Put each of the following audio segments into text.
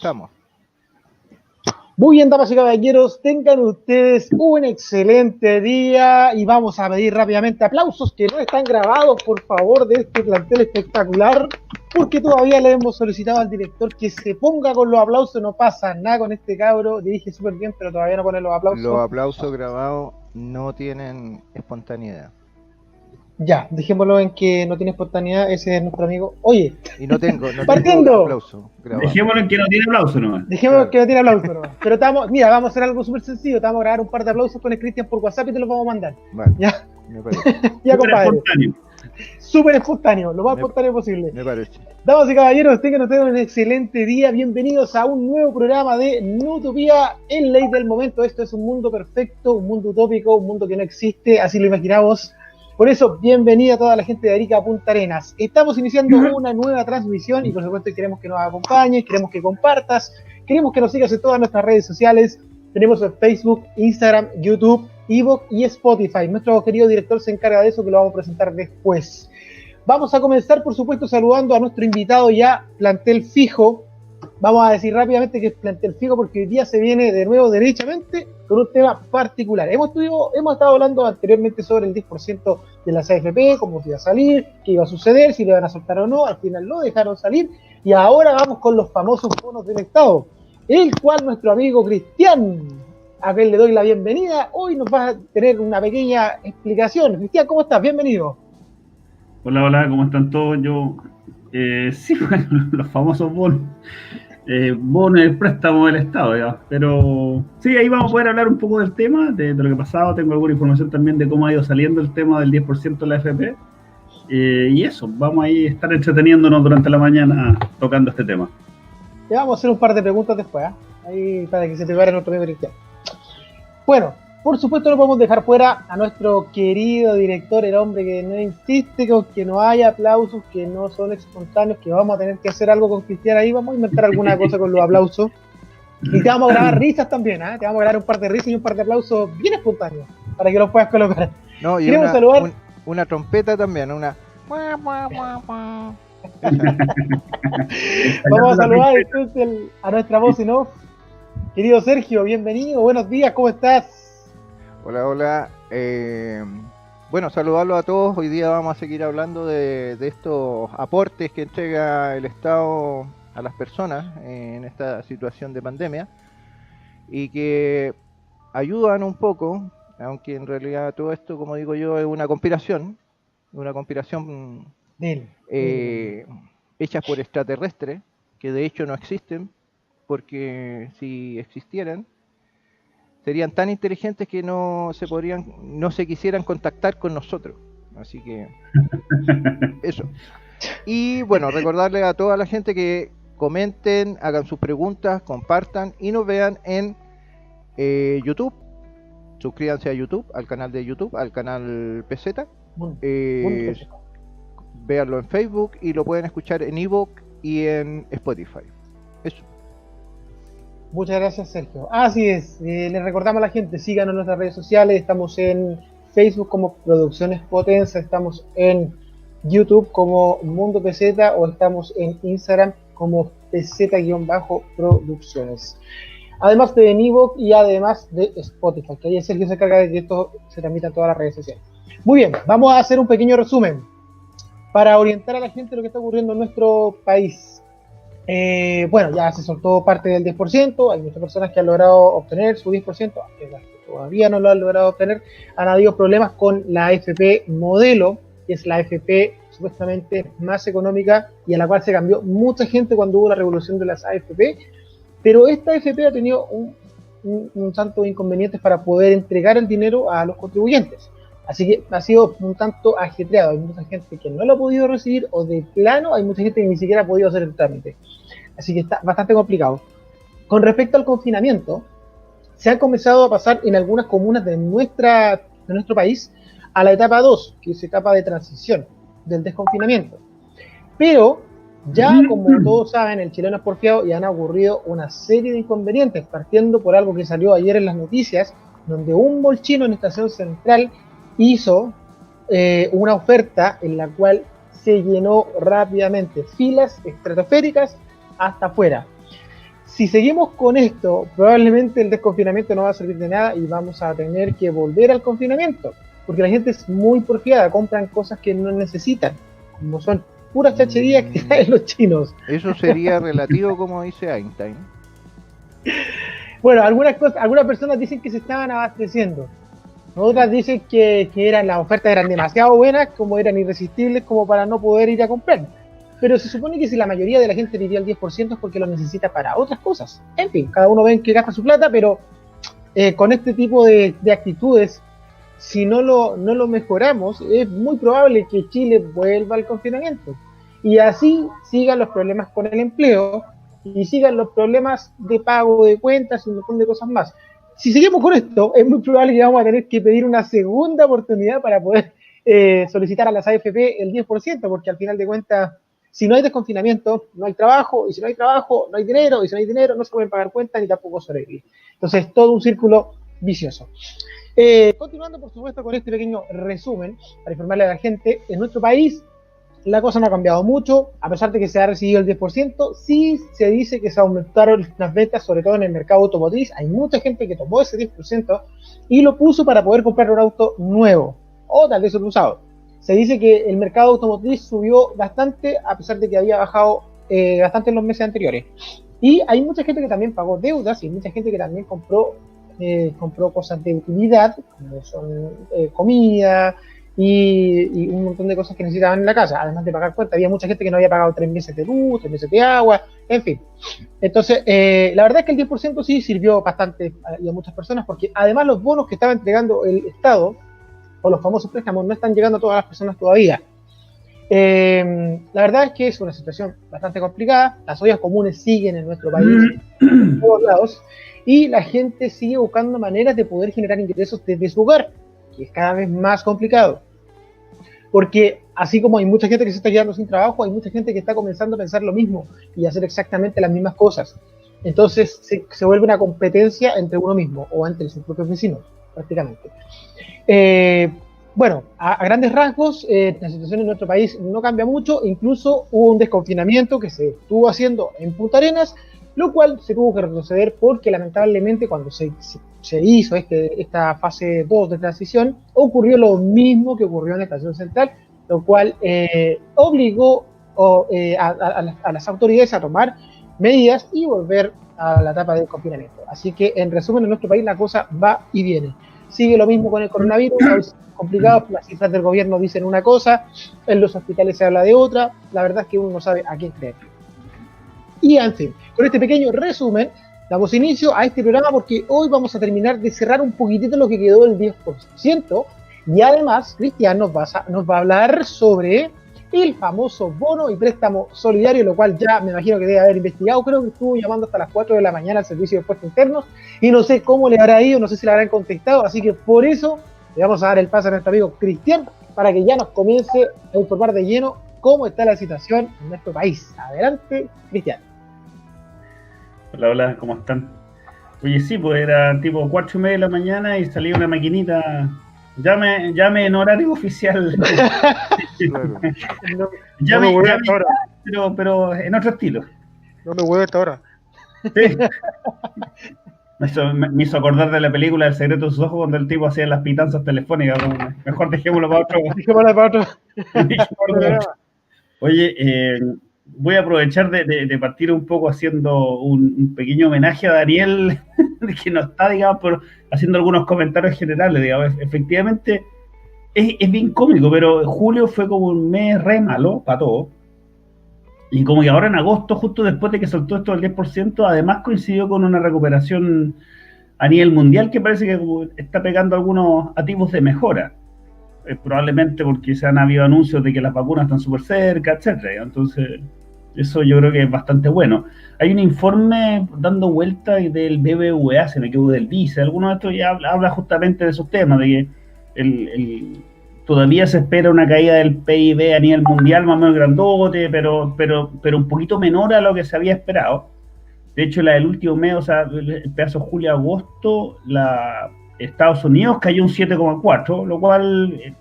Estamos. Muy bien, damas y caballeros, tengan ustedes un excelente día y vamos a pedir rápidamente aplausos que no están grabados, por favor, de este plantel espectacular, porque todavía le hemos solicitado al director que se ponga con los aplausos. No pasa nada con este cabro, dirige súper bien, pero todavía no pone los aplausos. Los aplausos grabados no tienen espontaneidad. Ya, dejémoslo en que no tiene espontaneidad, ese es nuestro amigo. Oye, y no tengo aplauso grabado. Dejémoslo en que no tiene aplauso nomás. Dejémoslo que no tiene aplauso nomás. Pero mira, vamos a hacer algo súper sencillo. Te vamos a grabar un par de aplausos con el Cristian por WhatsApp y te los vamos a mandar. Vale, ya, me parece. ya, compadre. Espontáneo. Súper espontáneo, lo más espontáneo posible. Me parece. Damas y caballeros, tengan ustedes un excelente día. Bienvenidos a un nuevo programa de Nutopía, en ley del momento. Esto es un mundo perfecto, un mundo utópico, un mundo que no existe, así lo imaginamos. Por eso, bienvenida a toda la gente de Arica a Punta Arenas. Estamos iniciando una nueva transmisión y por supuesto queremos que nos acompañes, queremos que compartas, queremos que nos sigas en todas nuestras redes sociales. Tenemos en Facebook, Instagram, YouTube, Evox y Spotify. Nuestro querido director se encarga de eso, que lo vamos a presentar después. Vamos a comenzar, por supuesto, saludando a nuestro invitado ya, plantel fijo. Vamos a decir rápidamente que es plantel fijo porque hoy día se viene de nuevo derechamente con un tema particular. Hemos estado hablando anteriormente sobre el 10% de las AFP, cómo iba a salir, qué iba a suceder, si lo iban a soltar o no. Al final lo dejaron salir y ahora vamos con los famosos bonos del Estado, el cual nuestro amigo Cristian, a quien le doy la bienvenida, hoy nos va a tener una pequeña explicación. Cristian, ¿cómo estás? Bienvenido. Hola, ¿cómo están todos? Sí, bueno, los famosos bonos. Bonos de préstamo del Estado, ya. Pero sí, ahí vamos a poder hablar un poco del tema, de lo que ha pasado. Tengo alguna información también de cómo ha ido saliendo el tema del 10% de la AFP. Y eso, vamos a estar entreteniéndonos durante la mañana tocando este tema. Le vamos a hacer un par de preguntas después, ahí para que se prepare nuestro amigo Cristian. Bueno, por supuesto no podemos dejar fuera a nuestro querido director, el hombre que no insiste con que no haya aplausos, que no son espontáneos, que vamos a tener que hacer algo con Cristian ahí, vamos a inventar alguna cosa con los aplausos. Y te vamos a grabar risas también, te vamos a grabar un par de risas y un par de aplausos bien espontáneos, para que los puedas colocar. No, y una trompeta también, una... Vamos a saludar entonces a nuestra voz en off. Querido Sergio, bienvenido, buenos días, ¿cómo estás? Hola. Bueno, saludarlos a todos. Hoy día vamos a seguir hablando de estos aportes que entrega el Estado a las personas en esta situación de pandemia y que ayudan un poco, aunque en realidad todo esto, como digo yo, es una conspiración hecha por extraterrestres que de hecho no existen, porque si existieran serían tan inteligentes que no se quisieran contactar con nosotros. Así que eso. Y bueno, recordarle a toda la gente que comenten, hagan sus preguntas, compartan y nos vean en YouTube. Suscríbanse a YouTube, al canal de YouTube, al canal PZ. Véanlo en Facebook y lo pueden escuchar en Evox y en Spotify. Eso. Muchas gracias, Sergio. Así es, les recordamos a la gente, síganos en nuestras redes sociales, estamos en Facebook como Producciones Potenza, estamos en YouTube como Mundo PZ o estamos en Instagram como PZ-Producciones. Además de Evox y además de Spotify, que ahí Sergio se encarga de que esto se transmita en todas las redes sociales. Muy bien, vamos a hacer un pequeño resumen para orientar a la gente lo que está ocurriendo en nuestro país. Bueno, ya se soltó parte del 10%, hay muchas personas que han logrado obtener su 10%, aunque las que todavía no lo han logrado obtener, han habido problemas con la AFP modelo, que es la AFP supuestamente más económica y a la cual se cambió mucha gente cuando hubo la revolución de las AFP, pero esta AFP ha tenido un tanto de inconvenientes para poder entregar el dinero a los contribuyentes. Así que ha sido un tanto ajetreado, hay mucha gente que no lo ha podido recibir o de plano hay mucha gente que ni siquiera ha podido hacer el trámite. Así que está bastante complicado. Con respecto al confinamiento, se han comenzado a pasar en algunas comunas de nuestro país a la etapa 2, que es etapa de transición del desconfinamiento. Pero ya, como todos saben, el chileno es porfiado y han ocurrido una serie de inconvenientes, partiendo por algo que salió ayer en las noticias, donde un molchino en Estación Central hizo una oferta en la cual se llenó rápidamente, filas estratosféricas hasta afuera. si seguimos con esto, probablemente el desconfinamiento no va a servir de nada y vamos a tener que volver al confinamiento, porque la gente es muy porfiada, compran cosas que no necesitan, como son puras chacherías que traen los chinos. Eso sería relativo, como dice Einstein. Bueno, algunas personas dicen que se estaban abasteciendo, otras dicen que las ofertas eran demasiado buenas, como eran irresistibles, como para no poder ir a comprar. Pero se supone que si la mayoría de la gente pidió el 10% es porque lo necesita para otras cosas. En fin, cada uno ve en qué gasta su plata, pero con este tipo de actitudes, si no lo mejoramos, es muy probable que Chile vuelva al confinamiento. Y así sigan los problemas con el empleo y sigan los problemas de pago de cuentas y un montón de cosas más. Si seguimos con esto, es muy probable que vamos a tener que pedir una segunda oportunidad para poder solicitar a las AFP el 10%, porque al final de cuentas, si no hay desconfinamiento, no hay trabajo, y si no hay trabajo, no hay dinero, y si no hay dinero, no se pueden pagar cuentas ni tampoco sobrevivir. Entonces, todo un círculo vicioso. Continuando, por supuesto, con este pequeño resumen, para informarle a la gente, en nuestro país la cosa no ha cambiado mucho, a pesar de que se ha recibido el 10%, sí se dice que se aumentaron las ventas, sobre todo en el mercado automotriz. Hay mucha gente que tomó ese 10% y lo puso para poder comprar un auto nuevo, o tal vez un usado. Se dice que el mercado automotriz subió bastante, a pesar de que había bajado bastante en los meses anteriores. Y hay mucha gente que también pagó deudas y mucha gente que también compró cosas de utilidad, como son comida y un montón de cosas que necesitaban en la casa, además de pagar cuentas. Había mucha gente que no había pagado 3 meses de luz, 3 meses de agua, en fin. Entonces, la verdad es que el 10% sí sirvió bastante y a muchas personas, porque además los bonos que estaba entregando el Estado, o los famosos préstamos, no están llegando a todas las personas todavía. La verdad es que es una situación bastante complicada, las ollas comunes siguen en nuestro país, en todos lados, y la gente sigue buscando maneras de poder generar ingresos desde su hogar, que es cada vez más complicado. Porque así como hay mucha gente que se está quedando sin trabajo, hay mucha gente que está comenzando a pensar lo mismo y a hacer exactamente las mismas cosas. Entonces se vuelve una competencia entre uno mismo o entre sus propios vecinos, prácticamente. Bueno, a grandes rasgos, la situación en nuestro país no cambia mucho. Incluso hubo un desconfinamiento que se estuvo haciendo en Punta Arenas, lo cual se tuvo que retroceder porque lamentablemente cuando se hizo esta fase 2 de transición, ocurrió lo mismo que ocurrió en la Estación Central, lo cual obligó a las autoridades a tomar medidas y volver a la etapa del confinamiento. Así que, en resumen, en nuestro país la cosa va y viene. Sigue lo mismo con el coronavirus, a veces es complicado, las cifras del gobierno dicen una cosa, en los hospitales se habla de otra, la verdad es que uno no sabe a quién creer. Y en fin, con este pequeño resumen, damos inicio a este programa porque hoy vamos a terminar de cerrar un poquitito lo que quedó del 10%, y además Cristian nos va a hablar sobre el famoso bono y préstamo solidario, lo cual ya me imagino que debe haber investigado. Creo que estuvo llamando hasta las 4 de la mañana al Servicio de Impuestos Internos y no sé cómo le habrá ido, no sé si le habrán contestado, así que por eso le vamos a dar el paso a nuestro amigo Cristian para que ya nos comience a informar de lleno cómo está la situación en nuestro país. Adelante, Cristian. Hola, hola, ¿cómo están? Oye, sí, pues era tipo 4:30 de la mañana y salía una maquinita. Llame en horario oficial. Claro. llame ahora. Pero en otro estilo. No me huevo hasta ahora. Sí. Me hizo acordar de la película El secreto de sus ojos, cuando el tipo hacía las pitanzas telefónicas. Mejor dejémoslo para otro. Oye, voy a aprovechar de partir un poco haciendo un pequeño homenaje a Daniel, que nos está, digamos, haciendo algunos comentarios generales, digamos. Efectivamente, es bien cómico, pero julio fue como un mes re malo para todos. Y como que ahora en agosto, justo después de que soltó esto del 10%, además coincidió con una recuperación a nivel mundial que parece que está pegando algunos atisbos de mejora. Probablemente porque se han habido anuncios de que las vacunas están súper cerca, etcétera. Entonces, eso yo creo que es bastante bueno. Hay un informe dando vuelta del BBVA, se me equivoco, del BICE. Alguno de estos ya habla justamente de esos temas, de que todavía se espera una caída del PIB a nivel mundial más o menos grandote, pero un poquito menor a lo que se había esperado. De hecho, la del último mes, o sea, el pedazo julio-agosto, Estados Unidos cayó un 7,4, lo cual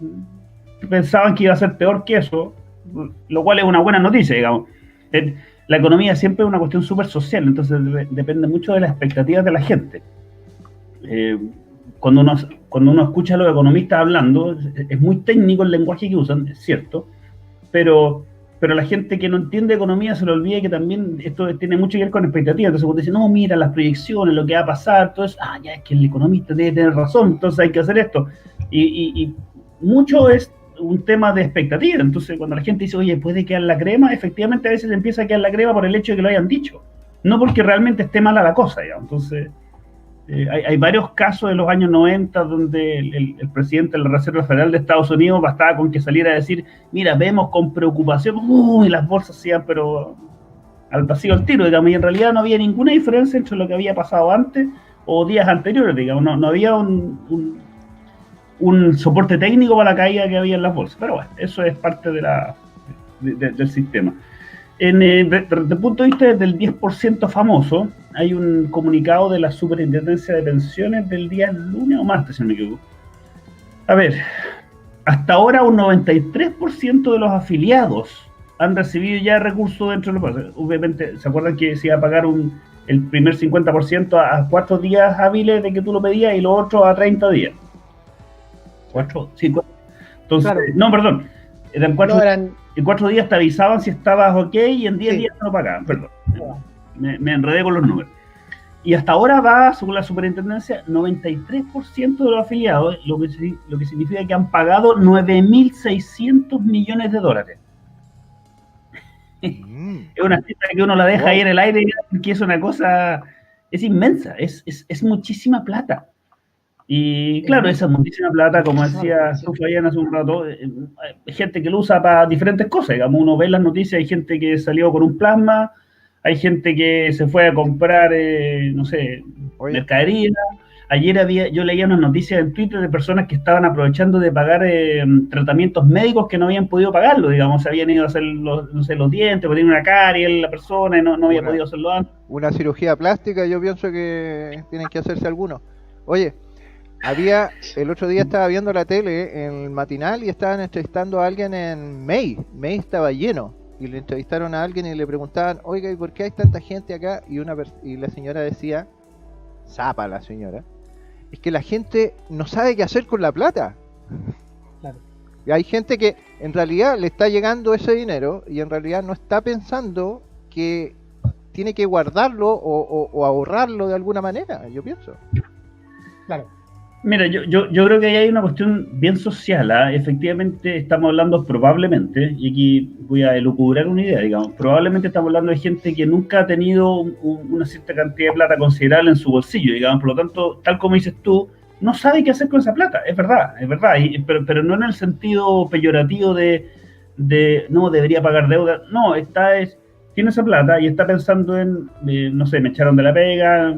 pensaban que iba a ser peor que eso, lo cual es una buena noticia, digamos. la economía siempre es una cuestión súper social, entonces depende mucho de las expectativas de la gente. Cuando uno escucha a los economistas hablando, es muy técnico el lenguaje que usan, es cierto, pero la gente que no entiende economía se le olvida que también esto tiene mucho que ver con expectativas. Entonces cuando dicen, no, mira, las proyecciones, lo que va a pasar, todo eso, ya es que el economista debe tener razón, entonces hay que hacer esto. Y mucho es un tema de expectativa. Entonces cuando la gente dice, oye, puede quedar la crema, efectivamente a veces empieza a quedar la crema por el hecho de que lo hayan dicho, no porque realmente esté mala la cosa, ya. Entonces hay varios casos de los años 90 donde el presidente de la Reserva Federal de Estados Unidos bastaba con que saliera a decir, mira, vemos con preocupación, y las bolsas se iban pero al vacío al tiro, digamos, y en realidad no había ninguna diferencia entre lo que había pasado antes o días anteriores, digamos, no había un soporte técnico para la caída que había en las bolsas, pero bueno, eso es parte del sistema. Desde el punto de vista del 10% famoso, hay un comunicado de la Superintendencia de Pensiones del día lunes o martes, si no me equivoco. A ver, hasta ahora un 93% de los afiliados han recibido ya recursos dentro de los países. Obviamente, ¿se acuerdan que se iba a pagar el primer 50% a 4 días hábiles de que tú lo pedías y los otros a 30 días? 4, 5. Entonces, claro. No, perdón. Eran 4, en 4 días te avisaban si estabas ok y en 10 días no lo pagaban. Perdón. Me enredé con los números. Y hasta ahora va, según la superintendencia, 93% de los afiliados, lo que significa que han pagado 9.600 millones de dólares. Es una cifra que uno la deja ahí en el aire porque es una cosa, es inmensa, es muchísima plata. Y claro, esa muchísima plata, como decía Fabián hace un rato, hay gente que lo usa para diferentes cosas. Digamos, uno ve las noticias, hay gente que salió con un plasma, hay gente que se fue a comprar, no sé, mercadería. Ayer yo leía unas noticias en Twitter de personas que estaban aprovechando de pagar tratamientos médicos que no habían podido pagarlo, digamos, se habían ido a hacer los dientes, porque tenía una caries la persona y no había podido hacerlo antes. Una cirugía plástica, yo pienso que tienen que hacerse algunos. Oye, el otro día estaba viendo la tele en el matinal y estaban entrevistando a alguien en May estaba lleno, y le entrevistaron a alguien y le preguntaban, oiga, ¿y por qué hay tanta gente acá? Y la señora decía, zapa la señora, es que la gente no sabe qué hacer con la plata. Claro. Y hay gente que en realidad le está llegando ese dinero y en realidad no está pensando que tiene que guardarlo o ahorrarlo de alguna manera, yo pienso. Claro. Mira, yo creo que ahí hay una cuestión bien social, ¿eh? Efectivamente estamos hablando probablemente, y aquí voy a elucubrar una idea, digamos, probablemente estamos hablando de gente que nunca ha tenido una cierta cantidad de plata considerable en su bolsillo, digamos, por lo tanto, tal como dices tú, no sabe qué hacer con esa plata, es verdad, pero no en el sentido peyorativo de no, debería pagar deuda, no, tiene esa plata y está pensando en, no sé, me echaron de la pega,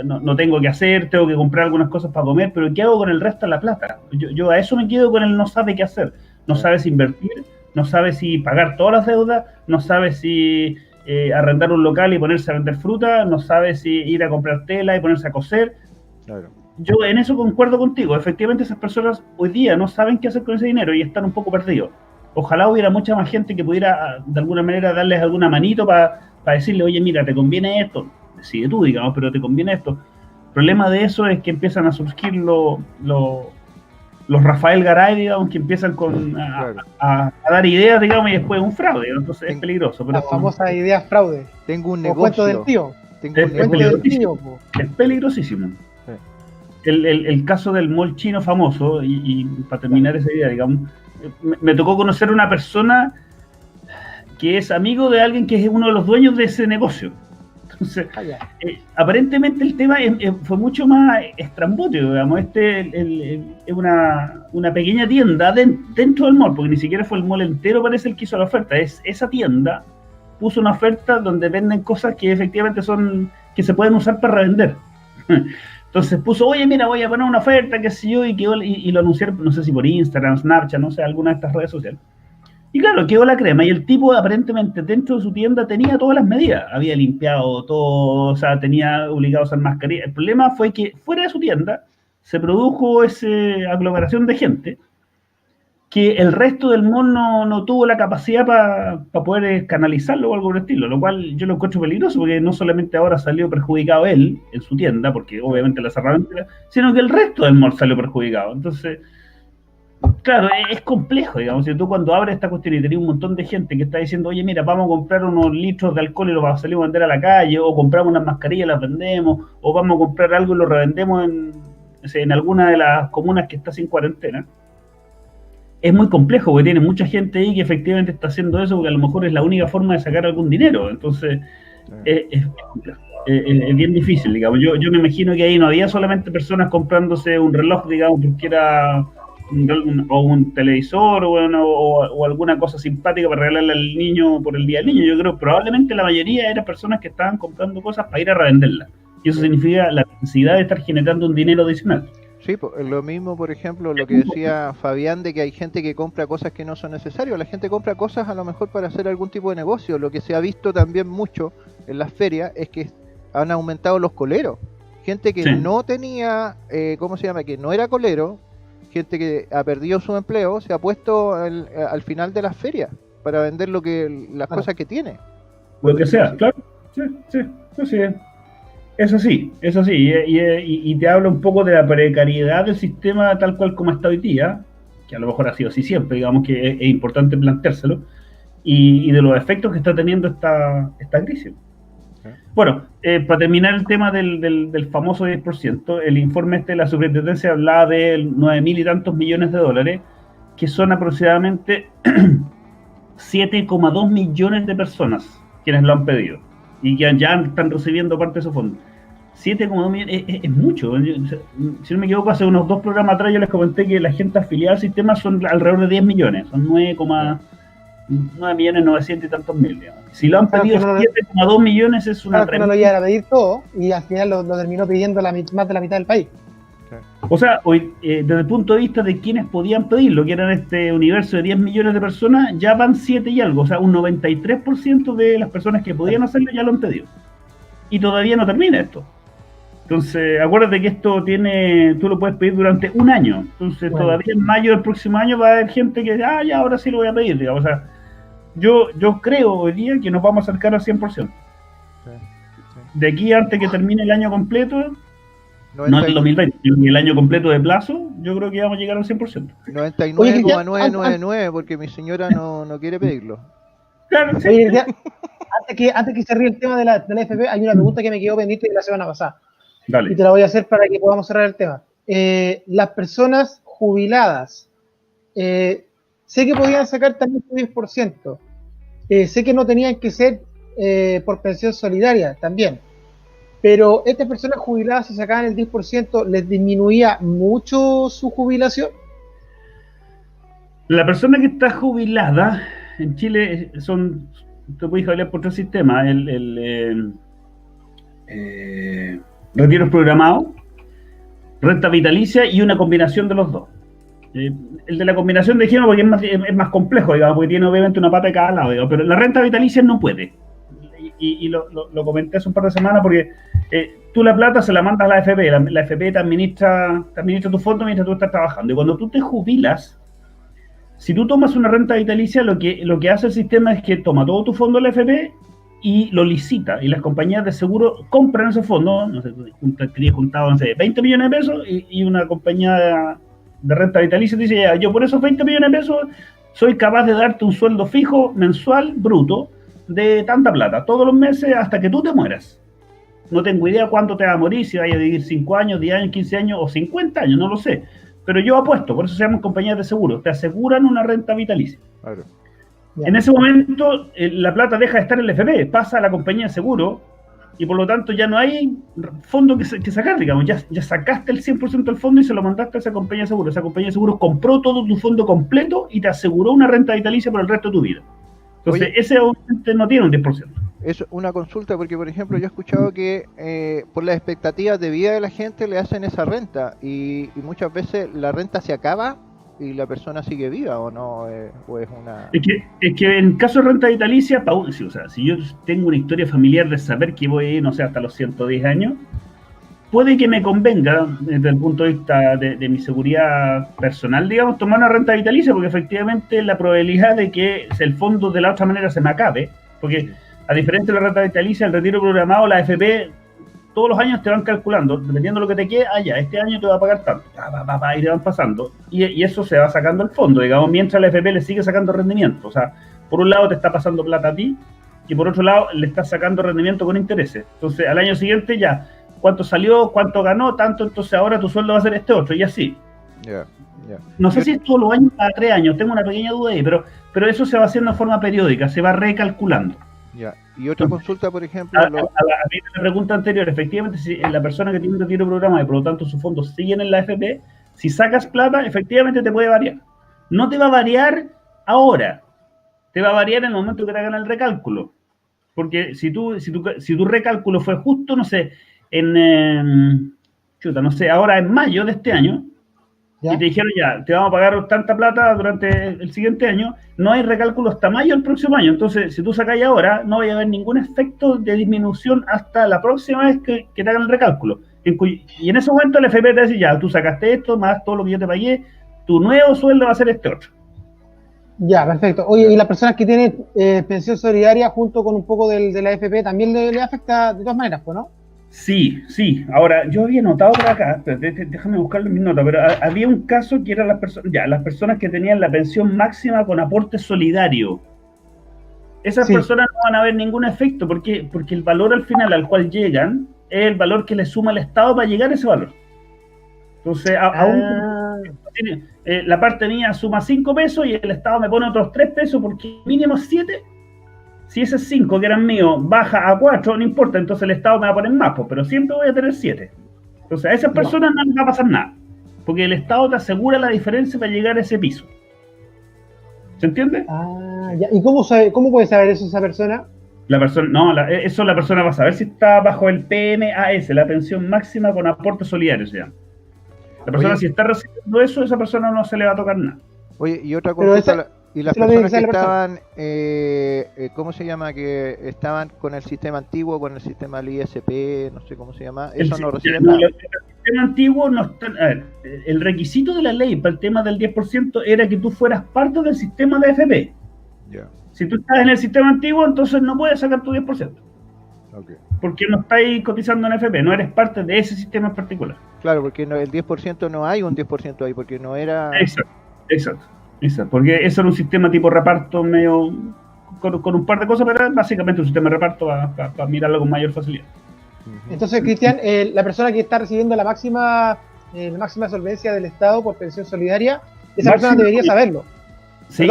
no tengo que hacer, tengo que comprar algunas cosas para comer, pero ¿qué hago con el resto de la plata? Yo a eso me quedo con el no sabe qué hacer, no sabe si invertir, no sabe si pagar todas las deudas, no sabe si arrendar un local y ponerse a vender fruta, no sabe si ir a comprar tela y ponerse a coser. Claro. Yo en eso concuerdo contigo, efectivamente esas personas hoy día no saben qué hacer con ese dinero y están un poco perdidos. Ojalá hubiera mucha más gente que pudiera de alguna manera darles alguna manito para decirle, oye, mira, te conviene esto, decide tú, digamos, pero te conviene esto. El problema de eso es que empiezan a surgir los Rafael Garay, digamos, que empiezan a dar ideas, digamos, y después un fraude, ¿no? Entonces es peligroso. Pero la famosa idea fraude. Tengo un negocio. Cuento del tío. Es peligrosísimo. Sí. El caso del mall chino famoso, y para terminar esa idea, digamos, me tocó conocer una persona que es amigo de alguien que es uno de los dueños de ese negocio. Entonces, aparentemente el tema fue mucho más estrambótico, digamos. Es una pequeña tienda dentro del mall, porque ni siquiera fue el mall entero, parece el que hizo la oferta. Esa tienda puso una oferta donde venden cosas que efectivamente que se pueden usar para revender. Entonces puso, oye, mira, voy a poner una oferta, qué sé yo, y lo anunciaron, no sé si por Instagram, Snapchat, no sé, alguna de estas redes sociales. Y claro, quedó la crema, y el tipo aparentemente dentro de su tienda tenía todas las medidas, había limpiado todo, o sea, tenía obligado a usar mascarilla. El problema fue que fuera de su tienda se produjo esa aglomeración de gente que el resto del MOL no tuvo la capacidad para poder canalizarlo o algo por el estilo, lo cual yo lo encuentro peligroso, porque no solamente ahora salió perjudicado él en su tienda, porque obviamente la cerraron, sino que el resto del MOL salió perjudicado. Entonces, claro, es complejo, digamos. Si tú cuando abres esta cuestión y tenés un montón de gente que está diciendo, oye, mira, vamos a comprar unos litros de alcohol y los vamos a salir a vender a la calle, o compramos unas mascarillas y las vendemos, o vamos a comprar algo y lo revendemos en alguna de las comunas que está sin cuarentena, es muy complejo, porque tiene mucha gente ahí que efectivamente está haciendo eso, porque a lo mejor es la única forma de sacar algún dinero. Entonces, es complejo. Es bien difícil, digamos. Yo me imagino que ahí no había solamente personas comprándose un reloj, digamos, porque era un televisor o alguna cosa simpática para regalarle al niño por el Día del Niño. Yo creo que probablemente la mayoría eran personas que estaban comprando cosas para ir a revenderlas. Y eso significa la necesidad de estar generando un dinero adicional. Sí, lo mismo, por ejemplo, lo que decía Fabián, de que hay gente que compra cosas que no son necesarias. La gente compra cosas a lo mejor para hacer algún tipo de negocio. Lo que se ha visto también mucho en las ferias es que han aumentado los coleros. Gente que no tenía, ¿cómo se llama? Que no era colero, gente que ha perdido su empleo, se ha puesto al final de las ferias para vender las cosas que tiene. Lo que sea, claro. Sí. Eso sí, y te habla un poco de la precariedad del sistema tal cual como está hoy día, que a lo mejor ha sido así siempre, digamos que es importante planteárselo, y de los efectos que está teniendo esta crisis. Bueno, para terminar el tema del famoso 10%, el informe de la superintendencia hablaba de 9.000 y tantos millones de dólares, que son aproximadamente 7,2 millones de personas quienes lo han pedido y que ya están recibiendo parte de esos fondos. 7,2 millones es mucho. Si no me equivoco, hace unos 2 programas atrás yo les comenté que la gente afiliada al sistema son alrededor de 10 millones, son 9 millones 900 y tantos mil, digamos. Si lo han pedido 7,2 millones es una tremenda. No lo iban a pedir todo y al final lo terminó pidiendo más de la mitad del país. O sea, hoy, desde el punto de vista de quienes podían pedirlo, que eran este universo de 10 millones de personas, ya van 7 y algo, o sea, un 93% de las personas que podían hacerlo ya lo han pedido. Y todavía no termina esto. Entonces, acuérdate que esto tú lo puedes pedir durante un año. Entonces, todavía en mayo del próximo año va a haber gente que, ya ahora sí lo voy a pedir, digamos. O sea, yo creo hoy día que nos vamos a acercar al 100%. De aquí antes que termine el año completo, no el 2020, el año completo de plazo, yo creo que vamos a llegar al 100%. 99,999, porque mi señora no quiere pedirlo. Claro, sí. Oye, antes que se ríe el tema de la FP, hay una pregunta que me quedó pendiente de la semana pasada. Dale. Y te la voy a hacer para que podamos cerrar el tema. Las personas jubiladas, sé que podían sacar también un 10%. Sé que no tenían que ser por pensión solidaria también. Pero estas personas jubiladas, si sacaban el 10%, ¿les disminuía mucho su jubilación? La persona que está jubilada en Chile te puedes hablar por otro sistema, retiros programados, renta vitalicia y una combinación de los dos. El de la combinación de género porque es más complejo, digamos, porque tiene obviamente una pata de cada lado, digamos, pero la renta vitalicia no puede. Y lo comenté hace un par de semanas porque tú la plata se la mandas a la AFP, la AFP te administra tu fondo mientras tú estás trabajando. Y cuando tú te jubilas, si tú tomas una renta vitalicia, lo que hace el sistema es que toma todo tu fondo de la AFP y lo licita. Y las compañías de seguro compran esos fondos, no sé, tenía juntado, no sé, 20 millones de pesos y una compañía de renta vitalicia dice, ya, yo por esos 20 millones de pesos soy capaz de darte un sueldo fijo mensual bruto de tanta plata, todos los meses hasta que tú te mueras. No tengo idea cuánto te va a morir, si vaya a vivir 5 años, 10 años, 15 años o 50 años, no lo sé. Pero yo apuesto, por eso se llaman compañías de seguro, te aseguran una renta vitalicia. Claro. En ese momento la plata deja de estar en el FP, pasa a la compañía de seguro y por lo tanto ya no hay fondo que sacar, digamos, ya sacaste el 100% del fondo y se lo mandaste a esa compañía de seguro. Esa compañía de seguro compró todo tu fondo completo y te aseguró una renta vitalicia por el resto de tu vida. Entonces, ese obviamente no tiene un 10%. Es una consulta porque, por ejemplo, yo he escuchado que por las expectativas de vida de la gente le hacen esa renta y muchas veces la renta se acaba y la persona sigue viva o no, o es una... Es que en caso de renta vitalicia, o sea, si yo tengo una historia familiar de saber que voy, no sé, hasta los 110 años, puede que me convenga, desde el punto de vista de mi seguridad personal, digamos, tomar una renta vitalicia, porque efectivamente la probabilidad de que el fondo de la otra manera se me acabe, porque a diferencia de la renta vitalicia, el retiro programado, la AFP, todos los años te van calculando, dependiendo de lo que te quede, ya, este año te va a pagar tanto, y te van pasando, y eso se va sacando al fondo, digamos, mientras la AFP le sigue sacando rendimiento. O sea, por un lado te está pasando plata a ti, y por otro lado le estás sacando rendimiento con intereses. Entonces, al año siguiente ya, cuánto salió, cuánto ganó, tanto, entonces ahora tu sueldo va a ser este otro, y así. No sé si es todos los años, cada 3 años, tengo una pequeña duda ahí, pero eso se va haciendo de forma periódica, se va recalculando. Y otra consulta, por ejemplo... A la pregunta anterior, efectivamente, si la persona que tiene un retiro programado y por lo tanto sus fondos siguen en la AFP, si sacas plata, efectivamente te puede variar. No te va a variar ahora, te va a variar en el momento que te hagan el recálculo. Porque si tu recálculo fue justo, no sé, no sé, ahora en mayo de este año, ¿ya? Y te dijeron ya, te vamos a pagar tanta plata durante el siguiente año, no hay recálculo hasta mayo del próximo año. Entonces, si tú sacas ahora, no va a haber ningún efecto de disminución hasta la próxima vez que te hagan el recálculo. Y en ese momento el FP te dice, ya, tú sacaste esto, más todo lo que yo te pagué, tu nuevo sueldo va a ser este otro. Ya, perfecto. Oye, ¿y las personas que tienen pensión solidaria junto con un poco de la AFP también le afecta de todas maneras, pues, no? Sí. Ahora, yo había notado por acá, déjame buscarlo en mis notas, pero había un caso que eran las personas que tenían la pensión máxima con aporte solidario. Esas personas no van a ver ningún efecto, porque el valor al final al cual llegan es el valor que le suma el Estado para llegar a ese valor. Entonces, la parte mía suma 5 pesos y el Estado me pone otros 3 pesos porque mínimo 7. Si ese 5 que eran míos baja a 4, no importa, entonces el Estado me va a poner más, pero siempre voy a tener 7. Entonces a esas personas no les va a pasar nada, porque el Estado te asegura la diferencia para llegar a ese piso. ¿Se entiende? Ya. ¿Y cómo puede saber eso esa persona? La persona va a saber si está bajo el PMAS, la pensión máxima con aporte solidario, se llama. La persona, si está recibiendo eso, esa persona no se le va a tocar nada. Oye, y otra cosa, y las personas que estaban, ¿cómo se llama? Que estaban con el sistema antiguo, con el sistema del ISP, no sé cómo se llama, eso no reciben nada. El sistema antiguo no está, a ver, el requisito de la ley para el tema del 10% era que tú fueras parte del sistema de AFP. Si tú estás en el sistema antiguo, entonces no puedes sacar tu 10%. Porque no estáis cotizando en AFP, no eres parte de ese sistema en particular. Claro, porque el 10% no hay un 10% ahí, porque no era... Exacto, porque eso era un sistema tipo reparto medio con un par de cosas, pero básicamente un sistema de reparto para mirarlo con mayor facilidad. Entonces, Cristian, la persona que está recibiendo la máxima solvencia del Estado por pensión solidaria, esa persona debería saberlo. Sí,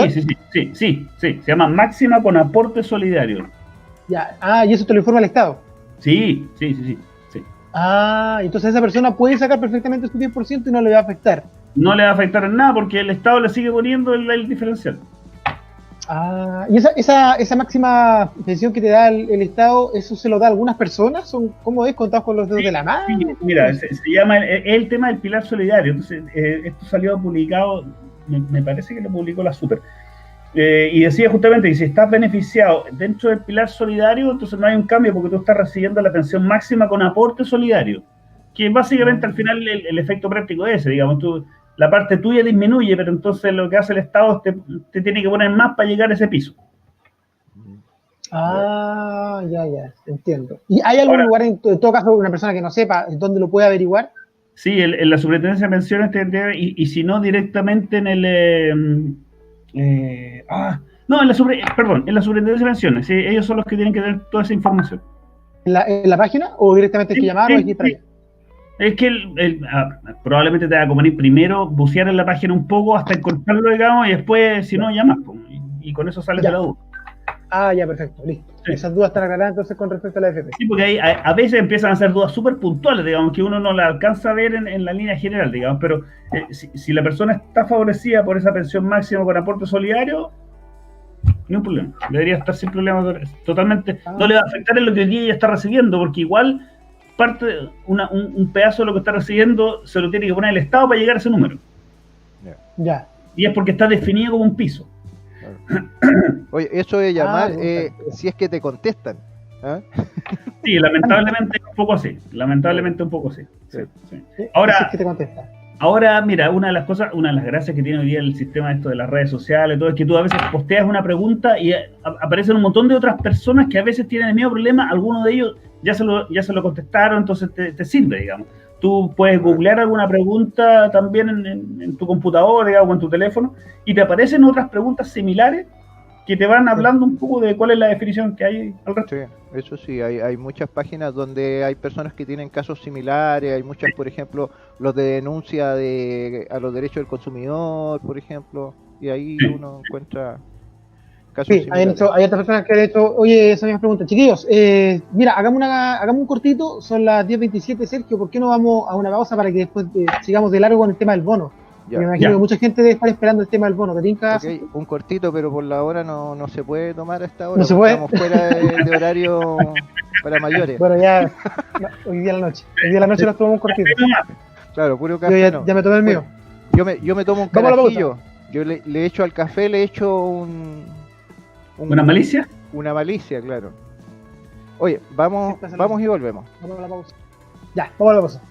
se llama máxima con aporte solidario. Ya, y eso te lo informa el Estado. Sí. Entonces esa persona puede sacar perfectamente su 10% y no le va a afectar. No le va a afectar en nada porque el Estado le sigue poniendo el diferencial. Y esa máxima pensión que te da el Estado, ¿eso se lo da a algunas personas? ¿Cómo es? ¿Contados con los dedos de la mano? Sí, mira, se llama el tema del pilar solidario. Entonces, esto salió publicado, me parece que lo publicó la Super. Y decía justamente que si estás beneficiado dentro del pilar solidario, entonces no hay un cambio porque tú estás recibiendo la pensión máxima con aporte solidario. Que básicamente al final el efecto práctico es ese, digamos, la parte tuya disminuye, pero entonces lo que hace el Estado te tiene que poner más para llegar a ese piso. Ya, entiendo. ¿Y hay algún lugar, en todo caso, una persona que no sepa, dónde lo puede averiguar? Sí, en la Superintendencia de Pensiones y si no directamente en el... en la Superintendencia de Pensiones, sí, ellos son los que tienen que dar toda esa información. ¿En la página o directamente hay que llamar o hay que ir para allá? Es que probablemente te va a convenir primero bucear en la página un poco hasta encontrarlo, digamos, y después, si no, llamas, y con eso sales de la duda. Ya, perfecto, listo. Sí. Esas dudas están aclaradas entonces con respecto a la AFP. Sí, porque a veces empiezan a ser dudas súper puntuales, digamos, que uno no la alcanza a ver en la línea general, digamos, pero si la persona está favorecida por esa pensión máxima con aporte solidario, ni un problema. Debería estar sin problema totalmente. No le va a afectar en lo que hoy día ya está recibiendo, porque igual un pedazo de lo que está recibiendo se lo tiene que poner el Estado para llegar a ese número. Ya. Y es porque está definido como un piso. Oye, eso de llamar, si es que te contestan. ¿Ah? Sí, lamentablemente un poco así. Lamentablemente un poco así. Sí, sí. Sí, Ahora, así es que te contesta. Ahora, mira, una de las cosas, una de las gracias que tiene hoy día el sistema esto de las redes sociales, todo es que tú a veces posteas una pregunta y aparecen un montón de otras personas que a veces tienen el mismo problema, algunos de ellos ya se lo contestaron, entonces te sirve, digamos. Tú puedes googlear alguna pregunta también en tu computadora, digamos, o en tu teléfono, y te aparecen otras preguntas similares que te van hablando un poco de cuál es la definición que hay al respecto. Sí, eso sí, hay muchas páginas donde hay personas que tienen casos similares, hay muchas, por ejemplo, los de denuncia a los derechos del consumidor, por ejemplo, y ahí Sí. uno encuentra casos Sí, similares. hay otras personas que han hecho, oye, esa misma pregunta. Chiquillos, mira, hagamos un cortito, son las 10:27, Sergio, ¿por qué no vamos a una pausa para que después sigamos de largo con el tema del bono? Ya. Me imagino que mucha gente debe estar esperando el tema del bono. ¿Te tinca? Ok, un cortito, pero por la hora no se puede tomar a esta hora. No se porque puede. Estamos fuera de horario para mayores. Bueno, ya, no, hoy día a la noche. Hoy día a la noche nos tomamos un cortito. Claro, puro Yo café. No. ya me tomé el mío. Yo me tomo un Vamos a la carajillo. Yo le echo al café, le echo ¿Una malicia? Una malicia, claro. Oye, vamos y volvemos. Vamos a la pausa. Ya, vamos a la pausa.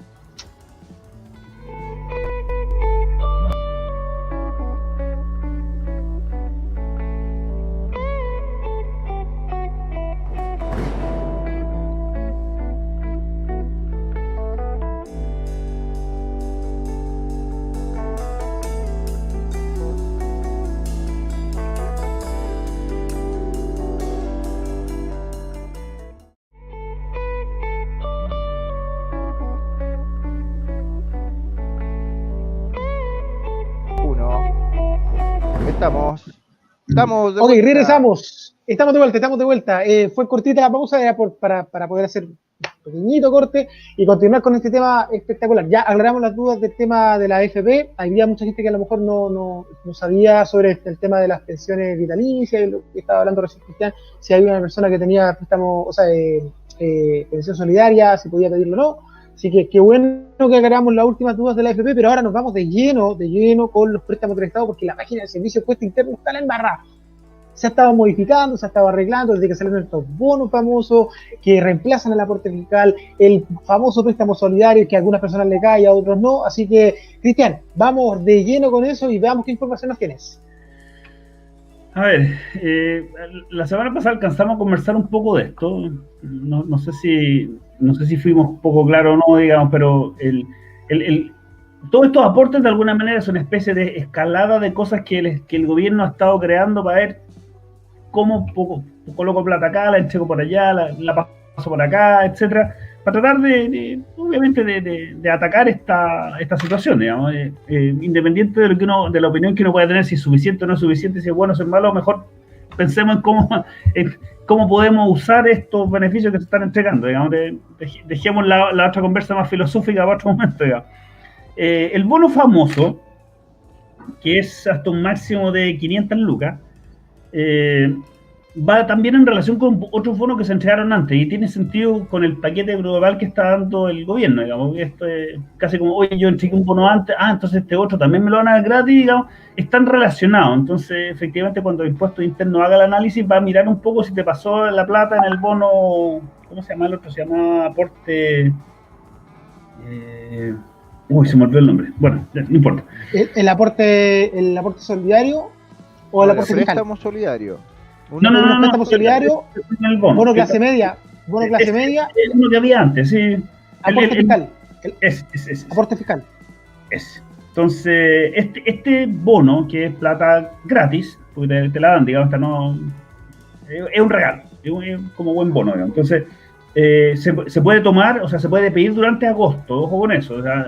Estamos de ok, vuelta. regresamos. Estamos de vuelta. Fue cortita la pausa, era para poder hacer un pequeñito corte y continuar con este tema espectacular. Ya aclaramos las dudas del tema de la AFP. Había mucha gente que a lo mejor no sabía sobre el tema de las pensiones vitalicias, lo que estaba hablando recién Cristian, si había una persona que tenía préstamo, o sea, pensión solidaria, si podía pedirlo o no. Así que qué bueno que aclaramos las últimas dudas de la AFP, pero ahora nos vamos de lleno con los préstamos del Estado, porque la página del Servicio de Impuesto Interno está la embarrada. Se ha estado modificando, se ha estado arreglando desde que salieron estos bonos famosos que reemplazan el aporte fiscal, el famoso préstamo solidario que a algunas personas le cae y a otros no. Así que, Cristian, vamos de lleno con eso y veamos qué información nos tienes. A ver, la semana pasada alcanzamos a conversar un poco de esto. No sé si fuimos poco claros o no, digamos, pero todos estos aportes de alguna manera son una especie de escalada de cosas que el gobierno ha estado creando para ver cómo coloco plata acá, la entrego por allá, la paso por acá, etcétera, para tratar obviamente de atacar esta situación, digamos, independiente de la opinión que uno pueda tener, si es suficiente o no es suficiente, si es bueno o si es malo, mejor pensemos en cómo podemos usar estos beneficios que se están entregando, digamos, dejemos la otra conversa más filosófica para otro momento, digamos. El bono famoso, que es hasta un máximo de 500 lucas, va también en relación con otros bonos que se entregaron antes y tiene sentido con el paquete global que está dando el gobierno, digamos. Esto es casi como, oye, yo entregué un bono antes, entonces este otro también me lo van a dar gratis, digamos. Están relacionados, entonces efectivamente cuando el impuesto interno haga el análisis va a mirar un poco si te pasó la plata en el bono, ¿cómo se llama el otro? Se llama aporte... se me olvidó el nombre. Bueno, no importa. ¿El aporte solidario o el aporte fiscal? Préstamo solidario. Préstamo solidario, bono clase media. Bono clase media. Es lo que había antes, sí. Aporte fiscal. Aporte fiscal. Entonces, este bono, que es plata gratis, porque te la dan, digamos, es un regalo, es como buen bono, digamos. Entonces, se puede tomar, o sea, se puede pedir durante agosto, ojo con eso, o sea,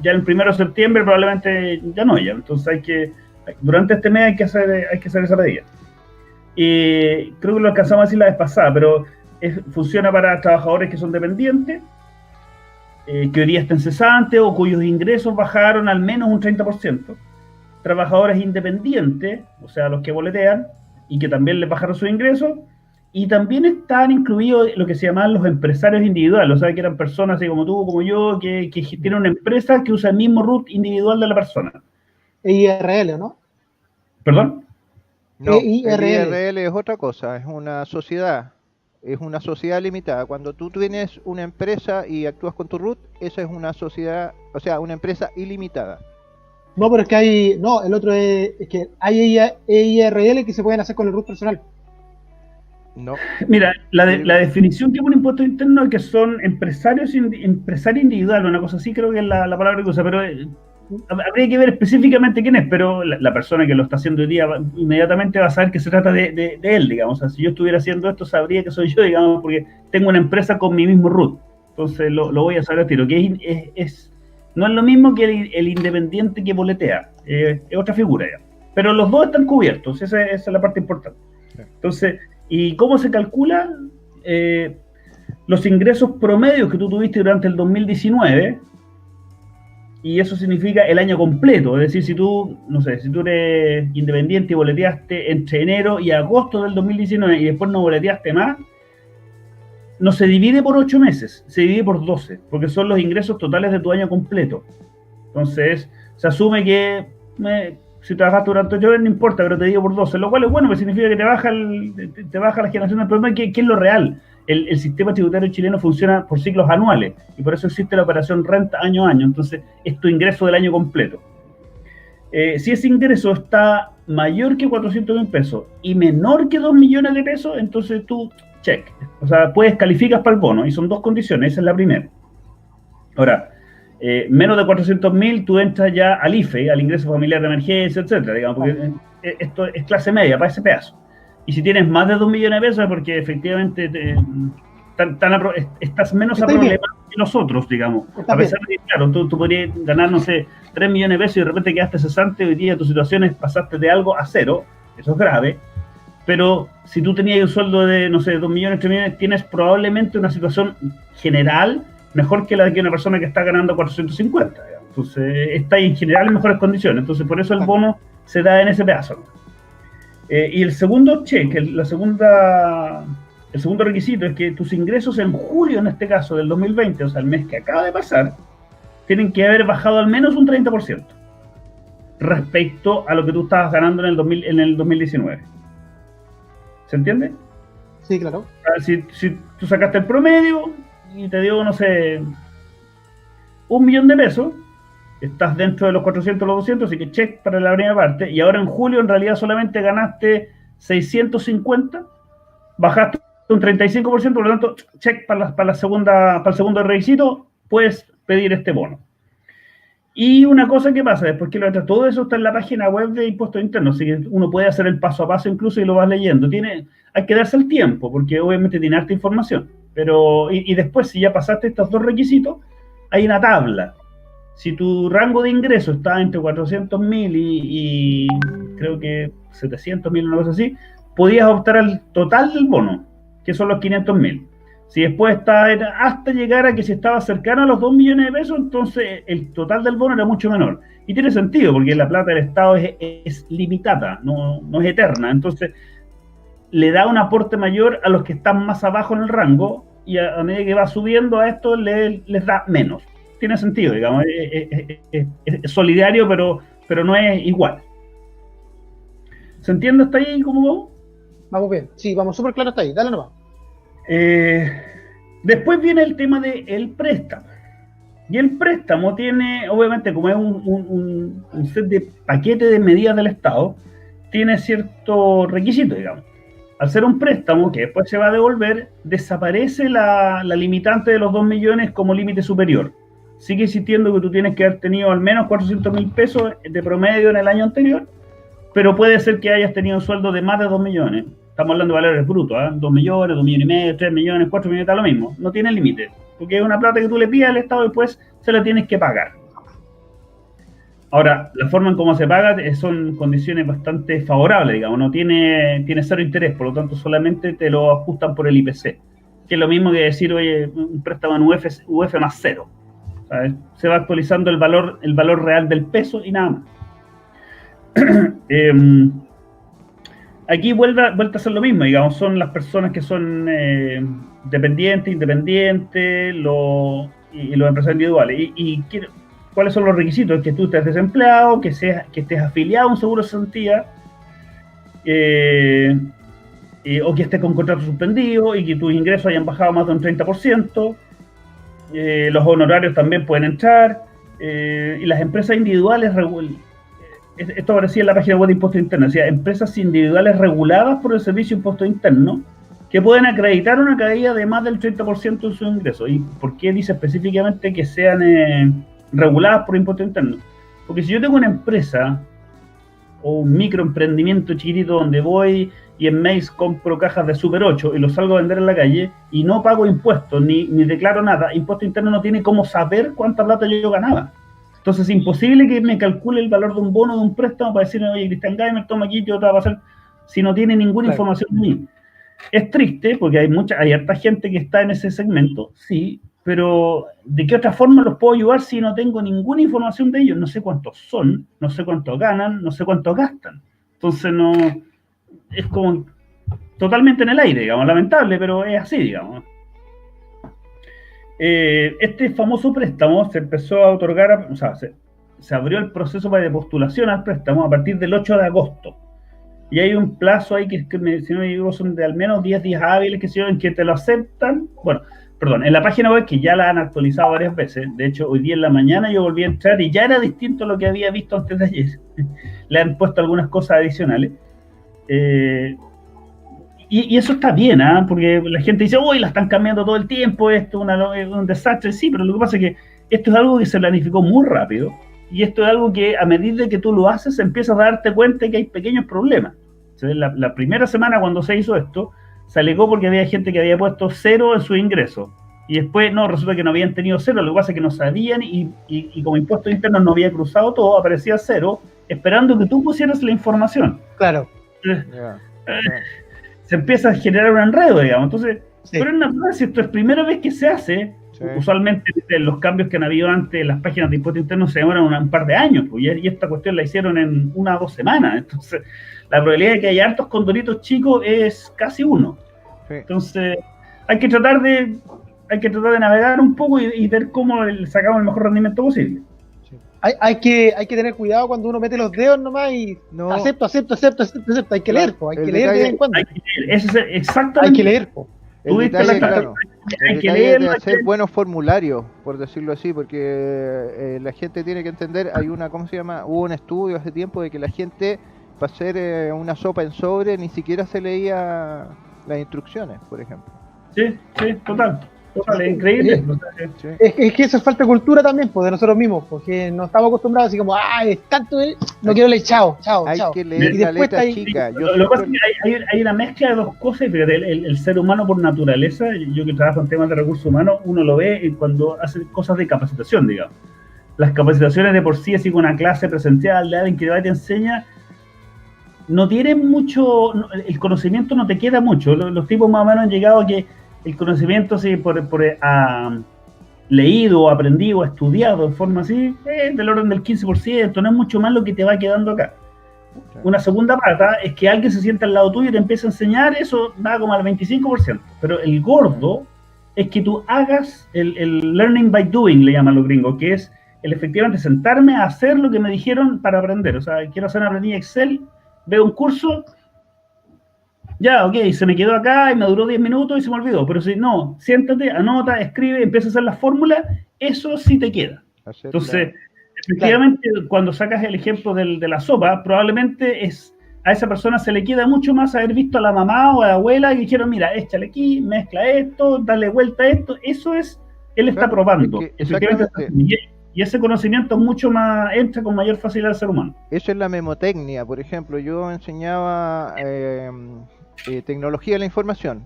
ya el 1 de septiembre probablemente ya no haya, entonces durante este mes hay que hacer esa pedida. Creo que lo alcanzamos a decir la vez pasada, pero funciona para trabajadores que son dependientes, que hoy día estén cesantes o cuyos ingresos bajaron al menos un 30%, trabajadores independientes, o sea, los que boletean y que también les bajaron sus ingresos, y también están incluidos lo que se llaman los empresarios individuales, o sea, que eran personas así como tú, como yo, que tienen una empresa que usa el mismo RUT individual de la persona. IRL, ¿no? ¿Perdón? No, el IRL es otra cosa, es una sociedad. es una sociedad limitada. Cuando tú tienes una empresa y actúas con tu RUT, esa es una sociedad, o sea, una empresa ilimitada. No, pero es que hay, no, el otro es que hay EIRL que se pueden hacer con el RUT personal. No. Mira, la definición que pone impuesto interno es que son empresario individual, una cosa así creo que es la palabra que usa, pero habría que ver específicamente quién es, pero la persona que lo está haciendo hoy día inmediatamente va a saber que se trata de él, digamos. O sea, si yo estuviera haciendo esto, sabría que soy yo, digamos, porque tengo una empresa con mi mismo root. Entonces lo voy a saber a tiro, que no es lo mismo que el independiente que boletea, es otra figura ya. Pero los dos están cubiertos, esa es la parte importante. Entonces, ¿y cómo se calcula? Los ingresos promedios que tú tuviste durante el 2019, y eso significa el año completo, es decir, si tú eres independiente y boleteaste entre enero y agosto del 2019 y después no boleteaste más, no se divide por 8 meses, se divide por 12, porque son los ingresos totales de tu año completo. Entonces, se asume que si trabajaste durante 8 meses no importa, pero te digo por 12, lo cual es bueno, porque significa que te baja la generación del problema, que es lo real. El sistema tributario chileno funciona por ciclos anuales, y por eso existe la operación renta año a año. Entonces, es tu ingreso del año completo. Si ese ingreso está mayor que 400.000 pesos y menor que 2 millones de pesos, entonces tú, check. O sea, calificas para el bono, y son dos condiciones, esa es la primera. Ahora, menos de 400.000, tú entras ya al IFE, al ingreso familiar de emergencia, etcétera, digamos, porque esto es clase media para ese pedazo. Y si tienes más de 2 millones de pesos, es porque efectivamente estás menos aproblemado que los otros, digamos. A pesar de que, claro, tú podrías ganar, no sé, 3 millones de pesos y de repente quedaste cesante, hoy día tu situación es pasaste de algo a cero, eso es grave. Pero si tú tenías un sueldo de, no sé, 2 millones, 3 millones, tienes probablemente una situación general mejor que la de que una persona que está ganando 450. Digamos. Entonces, está ahí en general en mejores condiciones. Entonces, por eso el bono se da en ese pedazo. Y el segundo check, el segundo requisito es que tus ingresos en julio, en este caso, del 2020, o sea, el mes que acaba de pasar, tienen que haber bajado al menos un 30% respecto a lo que tú estabas ganando en el 2019. ¿Se entiende? Sí, claro. Si tú sacaste el promedio y te dio, no sé, 1 millón de pesos, estás dentro de los 400 o los 200, así que check para la primera parte, y ahora en julio en realidad solamente ganaste 650, bajaste un 35%, por lo tanto, check para el segundo requisito, puedes pedir este bono. Y una cosa que pasa, después que lo entras, todo eso está en la página web de Impuestos Internos, así que uno puede hacer el paso a paso incluso y lo vas leyendo. Hay que darse el tiempo, porque obviamente tiene harta información, pero y después si ya pasaste estos dos requisitos, hay una tabla. Si tu rango de ingreso está entre 400.000 y creo que 700.000, una cosa así, podías optar al total del bono, que son los 500.000. Si después está hasta llegar a que si estaba cercano a los 2 millones de pesos, entonces el total del bono era mucho menor. Y tiene sentido, porque la plata del Estado es limitada, no es eterna. Entonces, le da un aporte mayor a los que están más abajo en el rango, y a medida que va subiendo a esto, les da menos. Tiene sentido, digamos, es solidario, pero no es igual. ¿Se entiende hasta ahí cómo vamos? Vamos bien, sí, vamos súper claro hasta ahí, dale nomás. Después viene el tema del préstamo. Y el préstamo tiene, obviamente, como es un set de paquete de medidas del Estado, tiene ciertos requisitos, digamos. Al ser un préstamo que después se va a devolver, desaparece la limitante de los 2 millones como límite superior. Sigue existiendo que tú tienes que haber tenido al menos 400.000 pesos de promedio en el año anterior, pero puede ser que hayas tenido un sueldo de más de 2 millones. Estamos hablando de valores brutos, 2 millones, 2 millones y medio, 3 millones, 4 millones, está lo mismo. No tiene límite, porque es una plata que tú le pides al Estado y después se la tienes que pagar. Ahora, la forma en cómo se paga son condiciones bastante favorables, digamos, no tiene cero interés, por lo tanto solamente te lo ajustan por el IPC, que es lo mismo que decir, oye, un préstamo en UF más cero. ¿Sabes? Se va actualizando el valor real del peso y nada más. Aquí vuelve a ser lo mismo, digamos, son las personas que son dependientes, independientes, y los empresarios individuales. ¿Cuáles son los requisitos? Que tú estés desempleado, que estés afiliado a un seguro de cesantía, o que estés con contrato suspendido y que tus ingresos hayan bajado más de un 30%. Los honorarios también pueden entrar, y las empresas individuales, esto aparecía en la página web de Impuestos Internos, decía empresas individuales reguladas por el Servicio de Impuestos Internos que pueden acreditar una caída de más del 30% de sus ingresos. ¿Y por qué dice específicamente que sean reguladas por Impuestos Internos? Porque si yo tengo una empresa o un microemprendimiento chiquitito donde voy y en mes compro cajas de Super 8 y los salgo a vender en la calle y no pago impuestos ni declaro nada, Impuesto Interno no tiene cómo saber cuánta plata yo ganaba. Entonces es imposible que me calcule el valor de un bono, de un préstamo, para decirme, oye, Cristian Gaimer, toma aquí, yo te voy a pasar, si no tiene ninguna información de mí. Es triste porque hay harta gente que está en ese segmento, sí, pero ¿de qué otra forma los puedo ayudar si no tengo ninguna información de ellos? No sé cuántos son, no sé cuánto ganan, no sé cuánto gastan. Entonces no, es como totalmente en el aire, digamos, lamentable, pero es así, digamos. Este famoso préstamo se empezó a otorgar, o sea, se abrió el proceso de postulación al préstamo a partir del 8 de agosto. Y hay un plazo ahí que si no me equivoco, son de al menos 10 días hábiles en que te lo aceptan. Bueno, perdón, en la página web, que ya la han actualizado varias veces, de hecho hoy día en la mañana yo volví a entrar y ya era distinto a lo que había visto antes de ayer. Le han puesto algunas cosas adicionales. Y eso está bien, ¿eh? Porque la gente dice, uy, la están cambiando todo el tiempo, esto es un desastre. Sí, pero lo que pasa es que esto es algo que se planificó muy rápido, y esto es algo que a medida que tú lo haces empiezas a darte cuenta de que hay pequeños problemas. Entonces, la primera semana cuando se hizo esto, se alegó porque había gente que había puesto 0 en su ingreso, y después no, resulta que no habían tenido 0, lo que pasa es que no sabían, y como Impuestos Internos no había cruzado todo, aparecía 0, esperando que tú pusieras la información. Claro. Se empieza a generar un enredo, digamos. Entonces, sí. Pero es natural, si esto es primera vez que se hace, sí. Usualmente los cambios que han habido antes, las páginas de Impuestos Internos se demoran un par de años, pues, y esta cuestión la hicieron en 1 o 2 semanas. Entonces, la probabilidad de que haya hartos condoritos chicos es casi 1. Sí. Entonces, hay que tratar de navegar un poco y ver cómo sacamos el mejor rendimiento posible. Hay que tener cuidado cuando uno mete los dedos nomás y no. acepto. Hay que leer, po. Hay que leer de vez en cuando. Exactamente. Hay que leer, po. El detalle, claro, hay que leer, de hacer buenos formularios, por decirlo así, porque la gente tiene que entender, hay una, ¿cómo se llama? Hubo un estudio hace tiempo de que la gente, para hacer una sopa en sobre, ni siquiera se leía las instrucciones, por ejemplo. Sí, total. Es increíble. Sí. Es que eso es falta de cultura también, pues, de nosotros mismos, porque no estamos acostumbrados así como, es tanto, no quiero leer, chao. Hay que leer la letra chica. Lo que pasa es que hay una mezcla de dos cosas, y fíjate, el ser humano por naturaleza, yo que trabajo en temas de recursos humanos, uno lo ve cuando hace cosas de capacitación, digamos. Las capacitaciones de por sí, así con una clase presencial de alguien que te enseña, no tienen mucho, el conocimiento no te queda mucho. Los tipos más o menos han llegado a que el conocimiento, sí, leído, o aprendido, o estudiado de forma así, del orden del 15%, no es mucho más lo que te va quedando acá. Okay. Una segunda pata es que alguien se sienta al lado tuyo y te empieza a enseñar, eso da como al 25%. Pero el gordo es que tú hagas el learning by doing, le llaman los gringos, que es el efectivamente sentarme a hacer lo que me dijeron para aprender. O sea, quiero hacer una planilla Excel, veo un curso, ya, ok, se me quedó acá y me duró 10 minutos y se me olvidó. Pero si no, siéntate, anota, escribe, empieza a hacer la fórmula, eso sí te queda. Entonces, efectivamente, cuando sacas el ejemplo de la sopa, probablemente a esa persona se le queda mucho más haber visto a la mamá o a la abuela que dijeron, mira, échale aquí, mezcla esto, dale vuelta a esto. Eso es, él está probando. Y ese conocimiento mucho más entra con mayor facilidad al ser humano. Eso es la memotecnia. Por ejemplo, yo enseñaba tecnología de la información,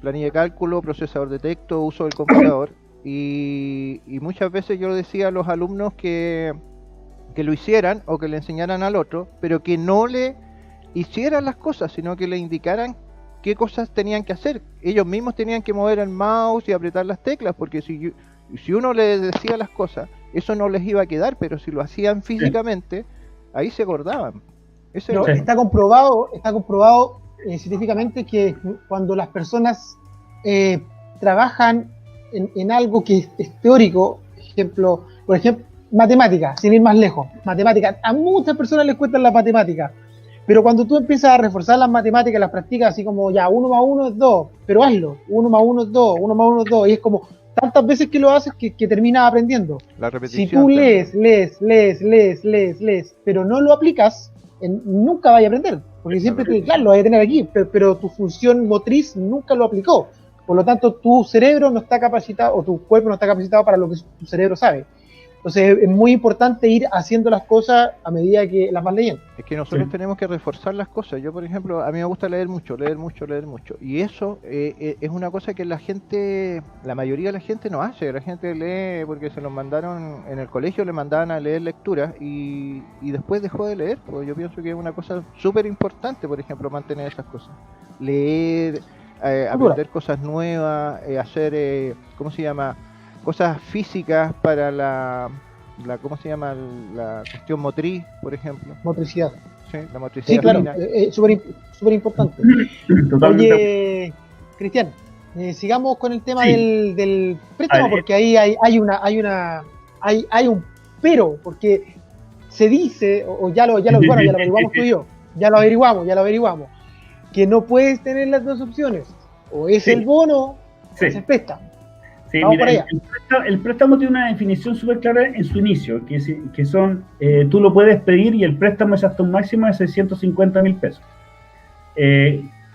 planilla de cálculo, procesador de texto, uso del computador, y muchas veces yo decía a los alumnos que lo hicieran o que le enseñaran al otro, pero que no le hicieran las cosas, sino que le indicaran qué cosas tenían que hacer. Ellos mismos tenían que mover el mouse y apretar las teclas, porque si uno les decía las cosas, eso no les iba a quedar, pero si lo hacían físicamente, ahí se acordaban. Está comprobado científicamente que cuando las personas trabajan en algo que es teórico, por ejemplo, matemática, sin ir más lejos, matemática, a muchas personas les cuesta la matemática, Pero cuando tú empiezas a reforzar las matemáticas, las practicas así como ya 1 más 1 es 2, pero hazlo, 1 más 1 es 2, 1 más 1 es 2, y es como tantas veces que lo haces que terminas aprendiendo. La repetición. Si tú lees, pero no lo aplicas, nunca vas a aprender, porque siempre claro, lo vas a tener aquí, pero tu función motriz nunca lo aplicó. Por lo tanto, tu cerebro no está capacitado, o tu cuerpo no está capacitado para lo que tu cerebro sabe. Entonces es muy importante ir haciendo las cosas a medida que las vas leyendo. Es que nosotros tenemos que reforzar las cosas. Yo, por ejemplo, a mí me gusta leer mucho. Y eso es una cosa que la mayoría de la gente no hace. La gente lee porque se los mandaron en el colegio, le mandaban a leer lecturas y después dejó de leer. Pues yo pienso que es una cosa súper importante, por ejemplo, mantener esas cosas. Leer, aprender cosas nuevas, hacer, ¿cómo se llama? Cosas físicas para la ¿cómo se llama? La cuestión motriz, por ejemplo. Motricidad. Sí, la motricidad. Sí, claro, súper importante. Oye, Cristian, sigamos con el tema del préstamo, porque ahí hay un pero, porque se dice, o ya lo averiguamos tú y yo, ya lo averiguamos, que no puedes tener las dos opciones, o es el bono, o es el préstamo. Sí, mira, el préstamo tiene una definición súper clara en su inicio, que son, tú lo puedes pedir y el préstamo es hasta un máximo de 650.000 pesos.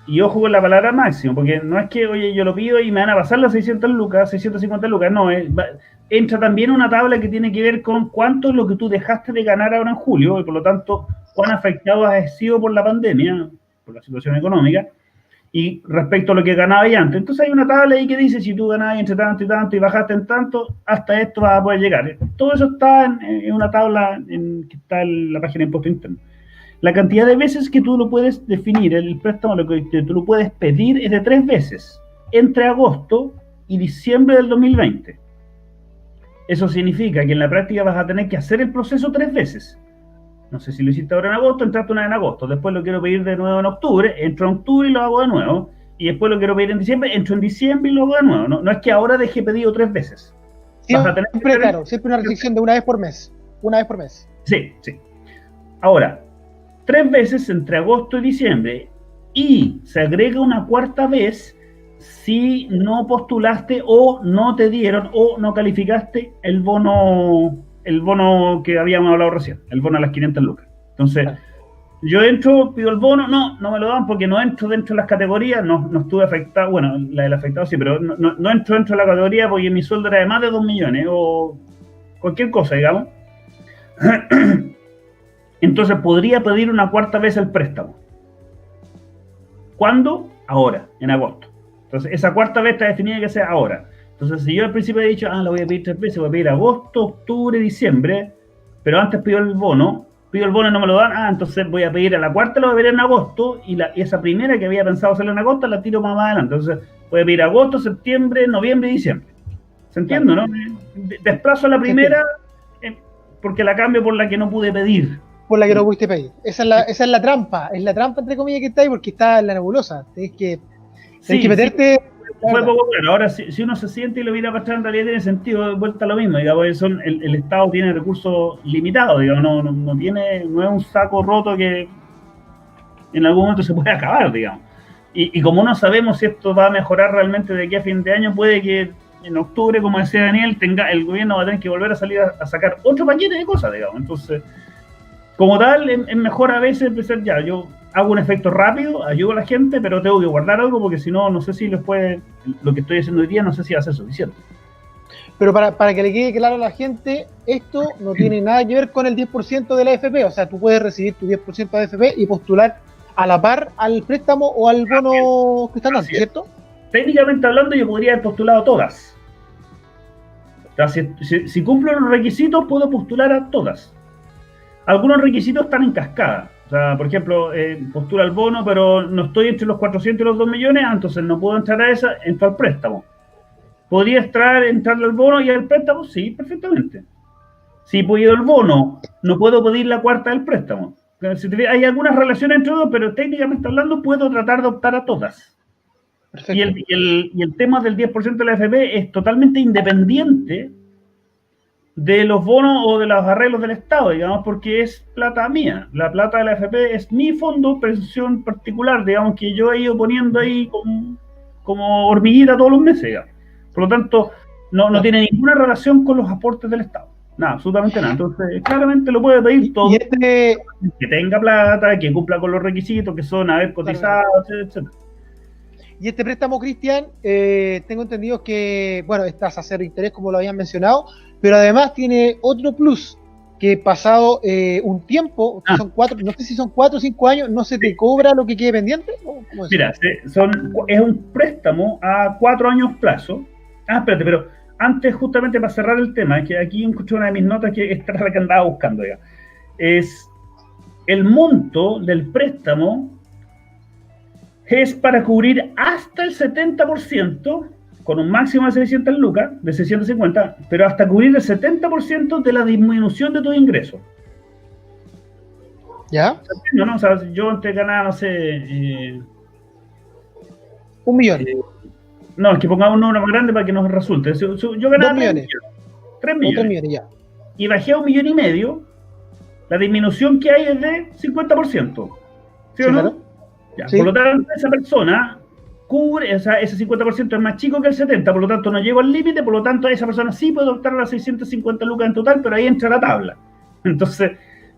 Y ojo con la palabra máximo, porque no es que, oye, yo lo pido y me van a pasar las 650 lucas, no, entra también una tabla que tiene que ver con cuánto es lo que tú dejaste de ganar ahora en julio, y por lo tanto, cuán afectado has sido por la pandemia, por la situación económica, y respecto a lo que ganaba ya antes. Entonces hay una tabla ahí que dice, si tú ganabas entre tanto y tanto y bajaste en tanto, hasta esto vas a poder llegar. Todo eso está en una tabla que está en la página de Impuesto Interno. La cantidad de veces que tú lo puedes definir, el préstamo, lo que tú lo puedes pedir es de 3 veces, entre agosto y diciembre del 2020. Eso significa que en la práctica vas a tener que hacer el proceso 3 veces. No sé si lo hiciste ahora en agosto, entraste una vez en agosto, después lo quiero pedir de nuevo en octubre, entro en octubre y lo hago de nuevo, y después lo quiero pedir en diciembre, entro en diciembre y lo hago de nuevo. No es que ahora deje pedido 3 veces. Siempre, claro, siempre una restricción de una vez por mes. Sí. Ahora, 3 veces entre agosto y diciembre, y se agrega una cuarta vez si no postulaste o no te dieron o no calificaste el bono que habíamos hablado recién, el bono a las 500 lucas. Entonces, yo entro, pido el bono, no me lo dan porque no entro dentro de las categorías, no estuve afectado, bueno, la del afectado sí, pero no entro dentro de la categoría porque mi sueldo era de más de 2 millones o cualquier cosa, digamos. Entonces podría pedir una cuarta vez el préstamo. ¿Cuándo? Ahora, en agosto. Entonces, esa cuarta vez está definida que sea ahora. Entonces, si yo al principio he dicho, lo voy a pedir 3 veces, voy a pedir agosto, octubre, diciembre, pero antes pido el bono y no me lo dan, entonces voy a pedir a la cuarta, lo voy a pedir en agosto, y esa primera que había pensado hacerla en agosto, la tiro más adelante. Entonces, voy a pedir agosto, septiembre, noviembre y diciembre. ¿Se entiende, no? Desplazo a la primera porque la cambio por la que no pude pedir. Por la que no pudiste pedir. Esa es la trampa, entre comillas, que está ahí, porque está en la nebulosa. Tienes que meterte... Sí. Fue poco claro. Ahora, si uno se siente y lo mira para atrás, en realidad tiene sentido, de vuelta a lo mismo, digamos, el Estado tiene recursos limitados, digamos, no es un saco roto que en algún momento se puede acabar, digamos. Y como no sabemos si esto va a mejorar realmente de aquí a fin de año, puede que en octubre, como decía Daniel, el gobierno va a tener que volver a salir a sacar otro paquete de cosas, digamos. Entonces, como tal, es mejor a veces empezar yo hago un efecto rápido, ayudo a la gente, pero tengo que guardar algo porque si no, no sé si lo que estoy haciendo hoy día, no sé si va a ser suficiente. Pero para que le quede claro a la gente, esto no tiene nada que ver con el 10% de la AFP, o sea, tú puedes recibir tu 10% de AFP y postular a la par al préstamo o al bono que están dando, ¿cierto? Técnicamente hablando, yo podría haber postulado todas. O sea, si cumplo los requisitos, puedo postular a todas. Algunos requisitos están en cascada. O sea, por ejemplo, postula el bono, pero no estoy entre los 400 y los 2 millones, entonces no puedo entrar a esa, entro al préstamo. ¿Podría entrarle al bono y al préstamo? Sí, perfectamente. Si puedo el bono, no puedo pedir la cuarta del préstamo. Hay algunas relaciones entre dos, pero técnicamente hablando puedo tratar de optar a todas. Y el tema del 10% de la AFP es totalmente independiente de los bonos o de los arreglos del Estado, digamos, porque es plata mía. La plata de la AFP es mi fondo de pensión particular, digamos, que yo he ido poniendo ahí como hormiguita todos los meses, digamos. Por lo tanto, no tiene ninguna relación con los aportes del Estado. Nada, absolutamente nada. Entonces, claramente lo puede pedir todo. Que tenga plata, que cumpla con los requisitos, que son haber cotizado, etc. Y este préstamo, Cristian, tengo entendido que, bueno, estás a cero interés, como lo habían mencionado, pero además tiene otro plus, que pasado un tiempo, son 4, no sé si son 4 o 5 años, ¿no se te cobra lo que quede pendiente? ¿Cómo es? Mira, es un préstamo a 4 años plazo. Espérate, pero antes, justamente para cerrar el tema, es que aquí escuché una de mis notas que esta es la que andaba buscando ya. Es el monto del préstamo es para cubrir hasta el 70%, con un máximo de 600 lucas, de 650, pero hasta cubrir el 70% de la disminución de tus ingresos. ¿Ya? ¿No? O sea, yo antes ganaba, no sé... 1 millón. No, es que pongamos un número más grande para que nos resulte. Yo ganaba 2 millones. 3 millones. 3 millones, ya. Y bajé a 1,5 millones, la disminución que hay es de 50%. ¿Sí o no? Claro. Ya, Sí. por lo tanto, esa persona cubre, o sea, ese 50% es más chico que el 70%, por lo tanto no llego al límite, por lo tanto esa persona sí puede optar a las 650 lucas en total, pero ahí entra la tabla. Entonces,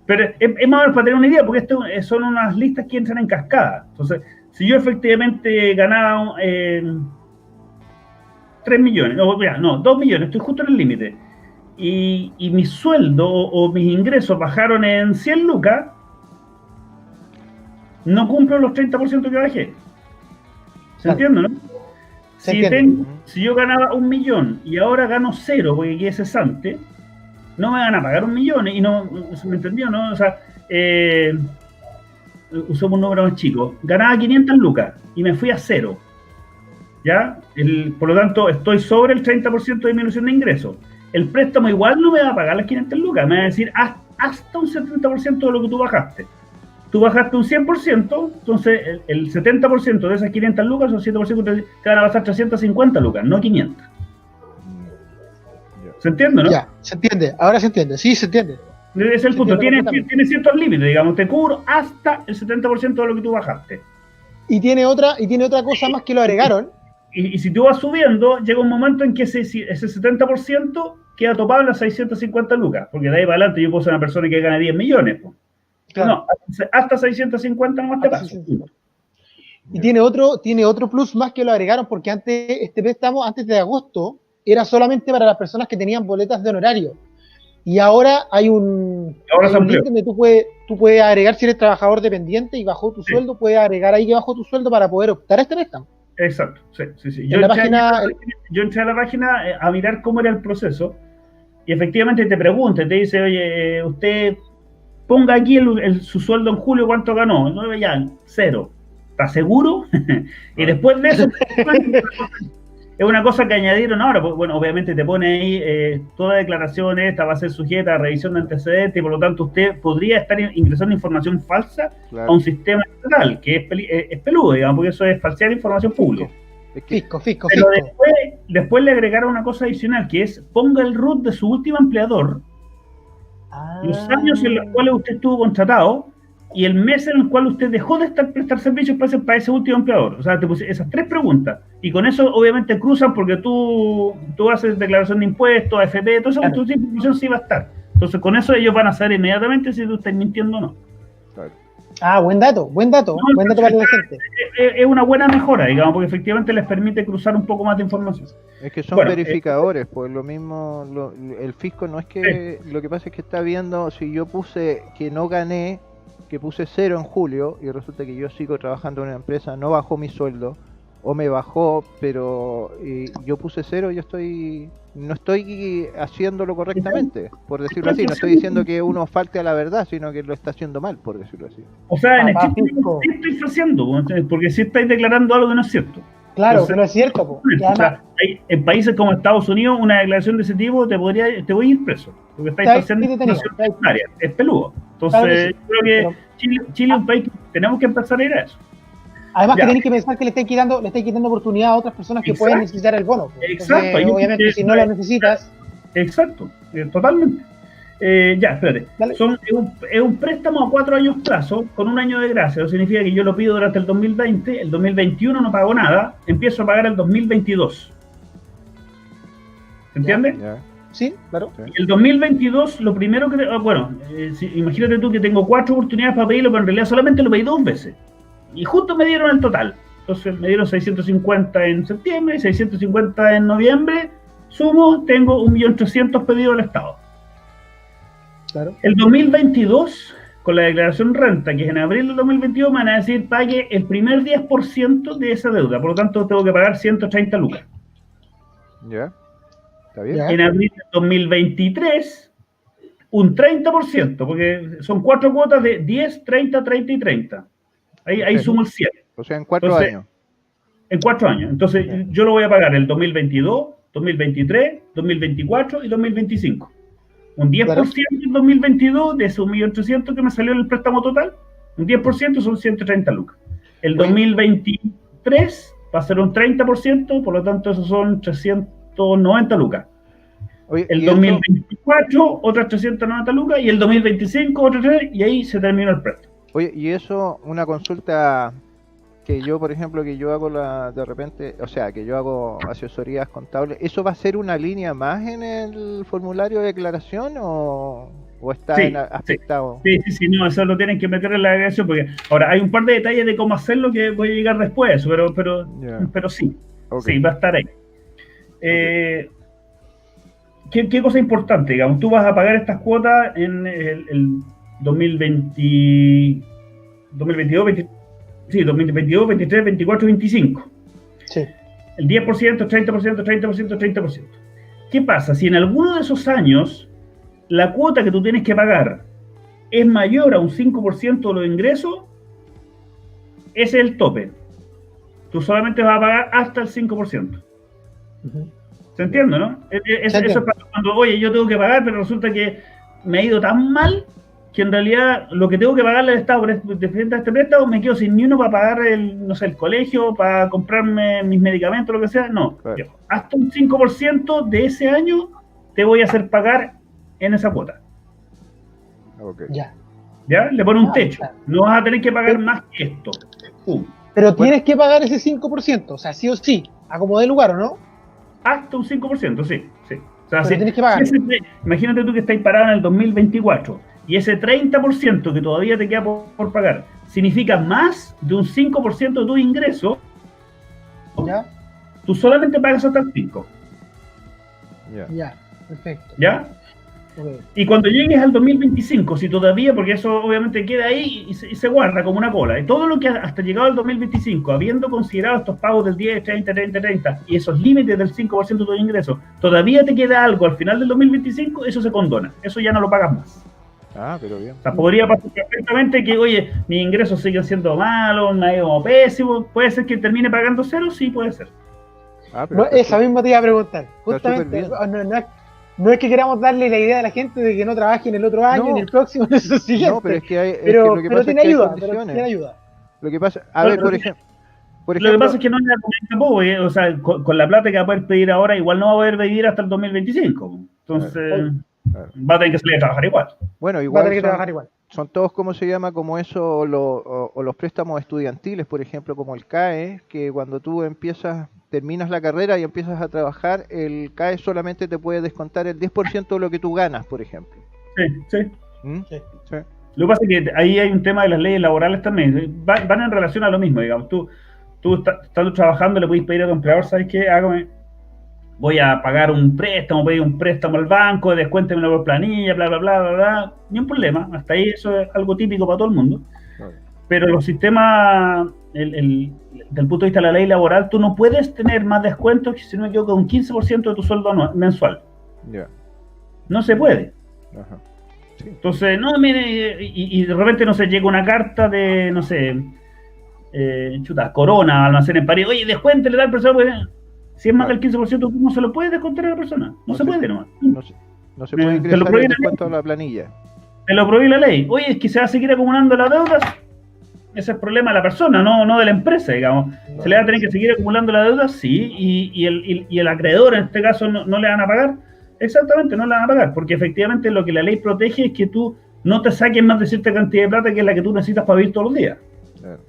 pero es más o menos para tener una idea, porque esto son unas listas que entran en cascada. Entonces, si yo efectivamente ganaba 3 millones, no, 2 millones, estoy justo en el límite, y mi sueldo o mis ingresos bajaron en 100 lucas, no cumplo los 30% que bajé. ¿Se entiende, no? Si yo ganaba 1 millón y ahora gano 0 porque quedé cesante, no me van a pagar 1 millón y no, ¿me entendió, no? O sea, usamos un número más chico. Ganaba 500 lucas y me fui a 0. ¿Ya? Por lo tanto, estoy sobre el 30% de disminución de ingresos. El préstamo igual no me va a pagar las 500 lucas, me va a decir hasta un 70% de lo que tú bajaste. Tú bajaste un 100%, entonces el 70% de esas 500 lucas, o 7%, te van a pasar 350 lucas, no 500. ¿Se entiende, no? Ya, se entiende, ahora se entiende, sí, se entiende. Ese es el punto, tiene ciertos límites, digamos, te cubro hasta el 70% de lo que tú bajaste. Y tiene otra cosa más que lo agregaron. Y si tú vas subiendo, llega un momento en que ese 70% queda topado en las 650 lucas, porque de ahí para adelante yo puedo ser una persona que gana 10 millones, pues. Claro. No, hasta 650 nomás te pasa. Y tiene otro plus más que lo agregaron, porque antes este préstamo, antes de agosto, era solamente para las personas que tenían boletas de honorario. Y ahora hay un link donde tú puedes agregar, si eres trabajador dependiente y bajó tu sueldo, puedes agregar ahí que bajó tu sueldo para poder optar a este préstamo. Exacto, sí. Yo entré a la página a mirar cómo era el proceso y efectivamente te pregunta, te dice, oye, usted ponga aquí su sueldo en julio, ¿cuánto ganó? No, ya, 0. ¿Está seguro? Y después de eso, es una cosa que añadieron ahora, porque, bueno, obviamente te pone ahí toda declaración esta va a ser sujeta a revisión de antecedentes y por lo tanto usted podría estar ingresando información falsa a un sistema estatal, que es peludo, digamos, porque eso es falsear información pública. Fisco. Pero después le agregaron una cosa adicional, que es ponga el RUT de su último empleador, los años en los cuales usted estuvo contratado y el mes en el cual usted dejó de prestar servicios para ese último empleador. O sea, te puse esas 3 preguntas. Y con eso, obviamente, cruzan porque tú haces declaración de impuestos, AFP, todo eso, claro. Tu información sí va a estar. Entonces, con eso ellos van a saber inmediatamente si tú estás mintiendo o no. Claro. Buen dato para la gente. Es una buena mejora, digamos, porque efectivamente les permite cruzar un poco más de información. Es que son verificadores, pues lo mismo, el fisco no es que, lo que pasa es que está viendo, si yo puse que no gané, que puse 0 en julio, y resulta que yo sigo trabajando en una empresa, no bajó mi sueldo, o me bajó, pero yo puse 0, yo no estoy haciéndolo correctamente, por decirlo así. No estoy diciendo que uno falte a la verdad, sino que lo está haciendo mal, por decirlo así. O sea, en el chiste sí estoy haciendo, porque sí estáis declarando algo que no es cierto. Claro, entonces, que no es cierto. O sea, en países como Estados Unidos, una declaración de ese tipo te voy a ir preso, porque estáis haciendo información secundaria, es peludo. Entonces, yo creo que Chile es un país que tenemos que empezar a ir a eso. Además que tenéis que pensar que le estáis quitando oportunidad a otras personas que pueden necesitar el bono. Entonces, exacto. Obviamente, si no lo necesitas... Exacto, totalmente. Ya, espérate. Es un préstamo a 4 años plazo con 1 año de gracia. Eso significa que yo lo pido durante el 2020, el 2021 no pago nada, empiezo a pagar el 2022. ¿Se entiende? Ya. Sí, claro. El 2022, lo primero que... imagínate tú que tengo 4 oportunidades para pedirlo, pero en realidad solamente lo pedí 2 veces. Y justo me dieron el total. Entonces me dieron 650 en septiembre, 650 en noviembre. Sumo, tengo 1.300.000 pedidos al Estado. Claro. El 2022, con la declaración renta, que es en abril del 2022, me van a decir pague el primer 10% de esa deuda. Por lo tanto, tengo que pagar 130 lucas. Ya. ¿Está bien? Ya. En abril del 2023, un 30%, porque son 4 cuotas de 10, 30, 30 y 30. Ahí sumo el 100. O sea, en 4 Entonces, años. En 4 años. Entonces, Bien. yo lo voy a pagar el 2022, 2023, 2024 y 2025. Un 10% Claro. en 2022 de esos 1.800.000 que me salió en el préstamo total, un 10% son 130 lucas. El 2023 va a ser un 30%, por lo tanto esos son 390 lucas. Oye, El ¿y eso? 2024 otras 390 lucas y el 2025 otras 3 y ahí se termina el préstamo. Oye, y eso, una consulta que yo, por ejemplo, que yo hago de repente, o sea, que yo hago asesorías contables, ¿eso va a ser una línea más en el formulario de declaración o está Sí, aspectado? Sí, no, eso lo tienen que meter en la declaración porque ahora hay un par de detalles de cómo hacerlo que voy a llegar después, pero sí, Okay. sí, va a estar ahí. ¿Qué cosa importante? Digamos, tú vas a pagar estas cuotas en el 2020, 2022, 2022, 23, 24 y 25. Sí. El 10%, 30%, 30%, 30%. ¿Qué pasa? Si en alguno de esos años la cuota que tú tienes que pagar es mayor a un 5% de los ingresos, ese es el tope. Tú solamente vas a pagar hasta el 5%. Uh-huh. ¿Se entiende, no? Eso es para cuando, oye, yo tengo que pagar, pero resulta que me ha ido tan mal que en realidad lo que tengo que pagarle al Estado frente a este préstamo me quedo sin ni uno para pagar el colegio, para comprarme mis medicamentos, lo que sea. No, Claro. hasta un 5% de ese año te voy a hacer pagar en esa cuota. Okay. Ya. Le pone un techo. Claro. No vas a tener que pagar más que esto. Pero tienes que pagar ese 5%, o sea, sí o sí, a como dé lugar, ¿o no? Hasta un 5%, sí. O sea, Pero tienes que pagar. Imagínate tú que estás parado en el 2024 y ese 30% que todavía te queda por pagar significa más de un 5% de tu ingreso. ¿Ya? Tú solamente pagas hasta el 5%. Ya, perfecto. ¿Ya? Okay. Y cuando llegues al 2025, si todavía, porque eso obviamente queda ahí y se guarda como una cola, y todo lo que hasta llegado al 2025, habiendo considerado estos pagos del 10, 30, 30, 30 y esos límites del 5% de tus ingresos, todavía te queda algo al final del 2025, eso se condona, eso ya no lo pagas más. Ah, pero bien. O sea, podría pasar perfectamente que, oye, mis ingresos siguen siendo malos, me ha ido pésimo, ¿puede ser que termine pagando cero? Sí, puede ser. Ah, pero No, esa misma te iba a preguntar. Justamente, no es que queramos darle la idea a la gente de que no trabaje en el otro año, en el próximo, en el siguiente. No, pero es que hay, pero lo que pasa tiene es que ayuda, hay pero condiciones. tiene ayuda. Lo que pasa, a ver, por ejemplo, Lo que pasa es que no es tampoco, o sea, con la plata que va a poder pedir ahora, igual no va a poder pedir hasta el 2025. Entonces, claro. Va a tener que salir a trabajar igual. Bueno, Va a igual tener que trabajar igual. son todos, ¿cómo se llama? Como eso, o los préstamos estudiantiles, por ejemplo, como el CAE, que cuando tú terminas la carrera y empiezas a trabajar, el CAE solamente te puede descontar el 10% de lo que tú ganas, por ejemplo. Sí. ¿Mm? Sí. Sí. Lo que pasa es que ahí hay un tema de las leyes laborales también. Van en relación a lo mismo, digamos. Tú estando trabajando, le puedes pedir a tu empleador, ¿sabes qué? Voy a pagar un préstamo, pedir un préstamo al banco, descuéntemelo por planilla, bla, bla, bla, bla, bla. Ni un problema. Hasta ahí eso es algo típico para todo el mundo. Claro. Pero los sistemas, del punto de vista de la ley laboral, tú no puedes tener más descuentos que, si no me equivoco, un 15% de tu sueldo mensual. Ya. No se puede. Ajá. Sí. Entonces, no, mire, y de repente, no sé, llega una carta de, no sé, Corona, Almacén en París, oye, descuéntele tal persona, pues, si es más del 15%, tú no se lo puedes descontar a la persona. No se puede nomás. No se puede ingresar el descuento a la planilla. Te lo prohíbe la ley. Oye, es que se va a seguir acumulando las deudas. Ese es el problema de la persona, no de la empresa, digamos. No. Se le va a tener que seguir acumulando la deuda, sí, y el acreedor en este caso no le van a pagar. Exactamente, no la van a pagar, porque efectivamente lo que la ley protege es que tú no te saques más de cierta cantidad de plata que es la que tú necesitas para vivir todos los días. Claro.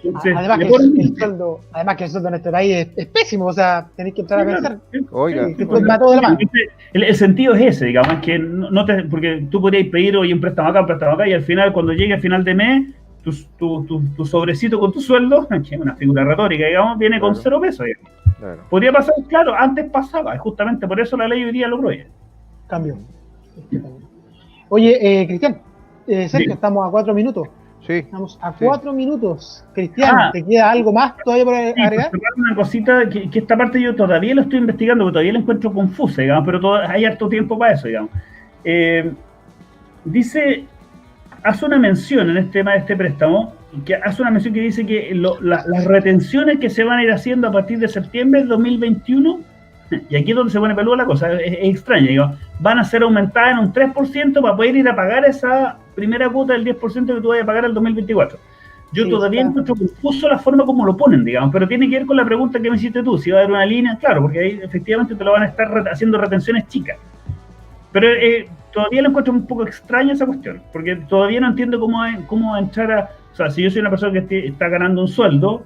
Entonces, Además le que ponen- además que el sueldo en este país es pésimo, o sea, tenéis que entrar a pensar. Oiga, Sí, que oiga. va todo de la mano. Entonces, el sentido es ese, digamos, es que porque tú podrías pedir hoy un préstamo acá, y al final, cuando llegue a final de mes, tu sobrecito con tu sueldo, que es una figura retórica, digamos, viene con Claro. 0 pesos. Digamos. Claro. Podría pasar, claro, antes pasaba, es justamente por eso la ley hoy día lo prohíbe. Cambio. Oye, Cristian, Sergio, Sí. estamos a 4 minutos. Sí, Estamos a Sí. 4 minutos. Cristian, Ah. ¿te queda algo más todavía por Sí, agregar? pues, una cosita que esta parte yo todavía lo estoy investigando, porque todavía la encuentro confusa, digamos, pero hay harto tiempo para eso, digamos. Hace una mención en este tema de este préstamo, hace una mención que dice que las retenciones que se van a ir haciendo a partir de septiembre del 2021, y aquí es donde se pone peluda la cosa, es extraña, digamos, van a ser aumentadas en un 3% para poder ir a pagar esa primera cuota del 10% que tú vayas a pagar el 2024. Yo Sí, todavía está. encuentro confuso la forma como lo ponen, digamos, pero tiene que ver con la pregunta que me hiciste tú, si va a haber una línea, claro, porque ahí efectivamente te lo van a estar haciendo retenciones chicas. Pero todavía lo encuentro un poco extraña esa cuestión, porque todavía no entiendo cómo entrar a... O sea, si yo soy una persona que está ganando un sueldo,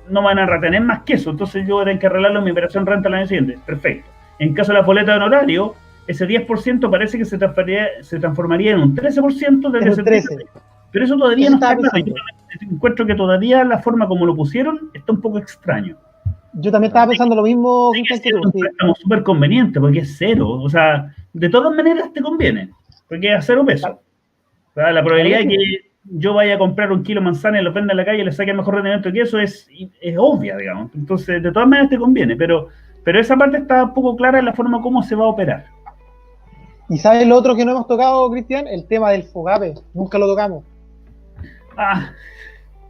no van a retener más que eso, entonces yo voy a tener que arreglarlo en mi operación renta el año siguiente. Perfecto. En caso de la boleta de honorario, ese 10% parece que se transformaría en un 13% desde En un septiembre. 13. Pero eso todavía Eso no está estaba claro. pensando. Yo encuentro que todavía la forma como lo pusieron está un poco extraño. Yo también estaba pensando lo mismo, Sí, Cristian, que que es tú. un Sí. préstamo súper conveniente porque es cero. O sea, de todas maneras te conviene, porque es a 0 pesos. O sea, la probabilidad de Claro que que yo vaya a comprar un kilo de manzana y lo venda en la calle y le saque el mejor rendimiento que eso es obvia, digamos. Entonces, de todas maneras te conviene, pero esa parte está un poco clara en la forma como se va a operar. ¿Y sabes lo otro que no hemos tocado, Cristian? El tema del FOGAPE. Nunca lo tocamos. Ah,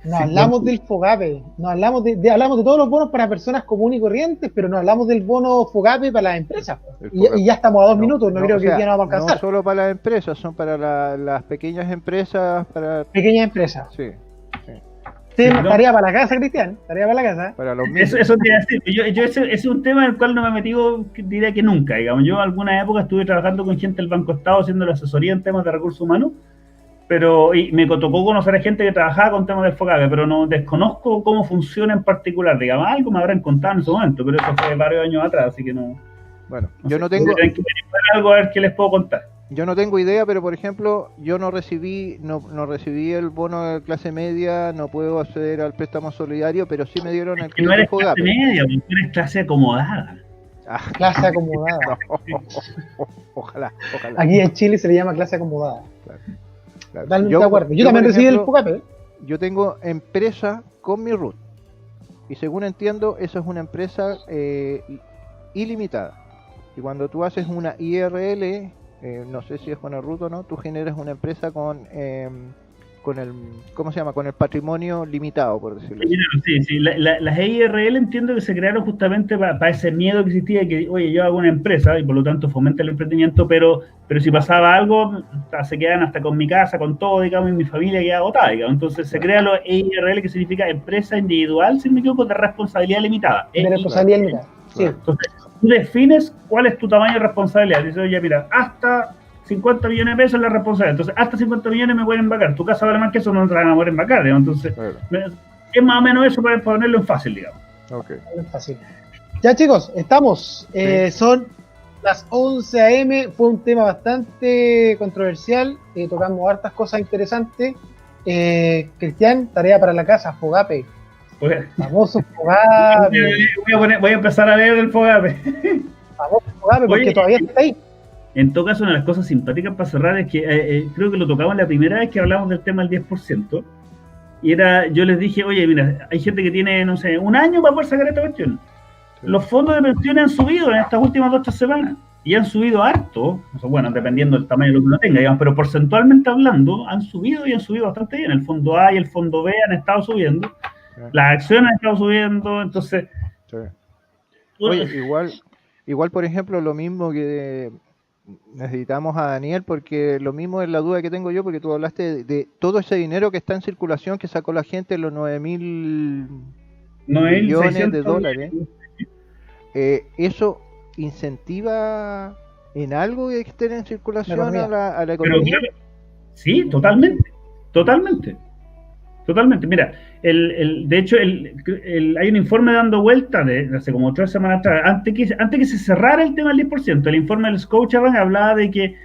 No sí, hablamos bueno. del FOGAPE. No hablamos hablamos de todos los bonos para personas comunes y corrientes, pero no hablamos del bono FOGAPE para las empresas. El Y, FOGAPE. y ya estamos a 2 minutos. No creo o que hoy sea, día no vamos a no alcanzar. solo para las empresas, son para las pequeñas empresas, Pequeñas empresas. sí, Sí, ¿no? tarea para la casa, Cristian. Tarea para la casa. para los mismos. Eso te iba a decir. Ese es un tema en el cual no me he metido, diría que nunca. Digamos. Yo alguna época estuve trabajando con gente del Banco Estado haciendo la asesoría en temas de recursos humanos, y me tocó conocer a gente que trabajaba con temas del FOGAPE, pero no desconozco cómo funciona en particular. Digamos, algo me habrán contado en su momento, pero eso fue varios años atrás, así que no. Bueno, No yo sé, no tengo, tendrán que averiguar algo a ver qué les puedo contar. yo no tengo idea, pero por ejemplo, yo no recibí el bono de clase media, no puedo acceder al préstamo solidario, pero sí me dieron el Que no crédito eres clase FOGAPE. media, tú eres clase acomodada. Ah, Clase acomodada. ojalá. Aquí en Chile se le llama clase acomodada. Claro. Totalmente de acuerdo. Yo también por recibí el ejemplo, FOGAPE. Yo tengo empresa con mi RUT. Y según entiendo, eso es una empresa ilimitada. Y cuando tú haces una IRL, no sé si es con el RUT o no, tú generas una empresa con el, ¿cómo se llama? Con el patrimonio limitado, por decirlo así. Sí. Las EIRL entiendo que se crearon justamente para ese miedo que existía de que, oye, yo hago una empresa y por lo tanto fomenta el emprendimiento, pero si pasaba algo, se quedan hasta con mi casa, con todo, digamos, y mi familia queda agotada, digamos. Entonces se crean los EIRL, que significa empresa individual, si no me equivoco, de responsabilidad limitada. De responsabilidad limitada. Sí. Entonces, tú defines cuál es tu tamaño de responsabilidad. Dices, oye, mira, hasta 50 millones de pesos es la responsabilidad. Entonces, hasta 50 millones me pueden embarcar. Tu casa vale más que eso, no te la van a poder embarcar, digamos. Entonces, Claro. es más o menos eso para ponerlo en fácil, digamos. Okay. Es fácil. Ya, chicos, estamos. Sí. Son las 11 a.m. Fue un tema bastante controversial. Tocamos hartas cosas interesantes. Cristian, tarea para la casa, FOGAPE. Famoso FOGAPE. Voy a empezar a leer el FOGAPE. Famoso FOGAPE, porque Oye, todavía está ahí. En todo caso, una de las cosas simpáticas para cerrar es que creo que lo tocamos la primera vez que hablamos del tema del 10%. Y yo les dije, oye, mira, hay gente que tiene, no sé, un año para poder sacar esta cuestión. Sí. Los fondos de pensiones han subido en estas últimas 2 o 3 semanas. Y han subido harto. O sea, bueno, dependiendo del tamaño de lo que uno tenga, digamos, pero porcentualmente hablando, han subido y han subido bastante bien. El fondo A y el fondo B han estado subiendo. Sí. Las acciones han estado subiendo. Entonces, Sí. Oye, igual, por ejemplo, lo mismo que necesitamos a Daniel, porque lo mismo es la duda que tengo yo, porque tú hablaste de todo ese dinero que está en circulación, que sacó la gente, los 9.000 millones de dólares. ¿Eso incentiva en algo que esté en circulación economía. a la Pero economía. claro, sí, totalmente. Mira, de hecho, hay un informe dando vuelta de hace como 3 semanas atrás, antes que se cerrara el tema del 10%, el informe del Scotiabank hablaba de que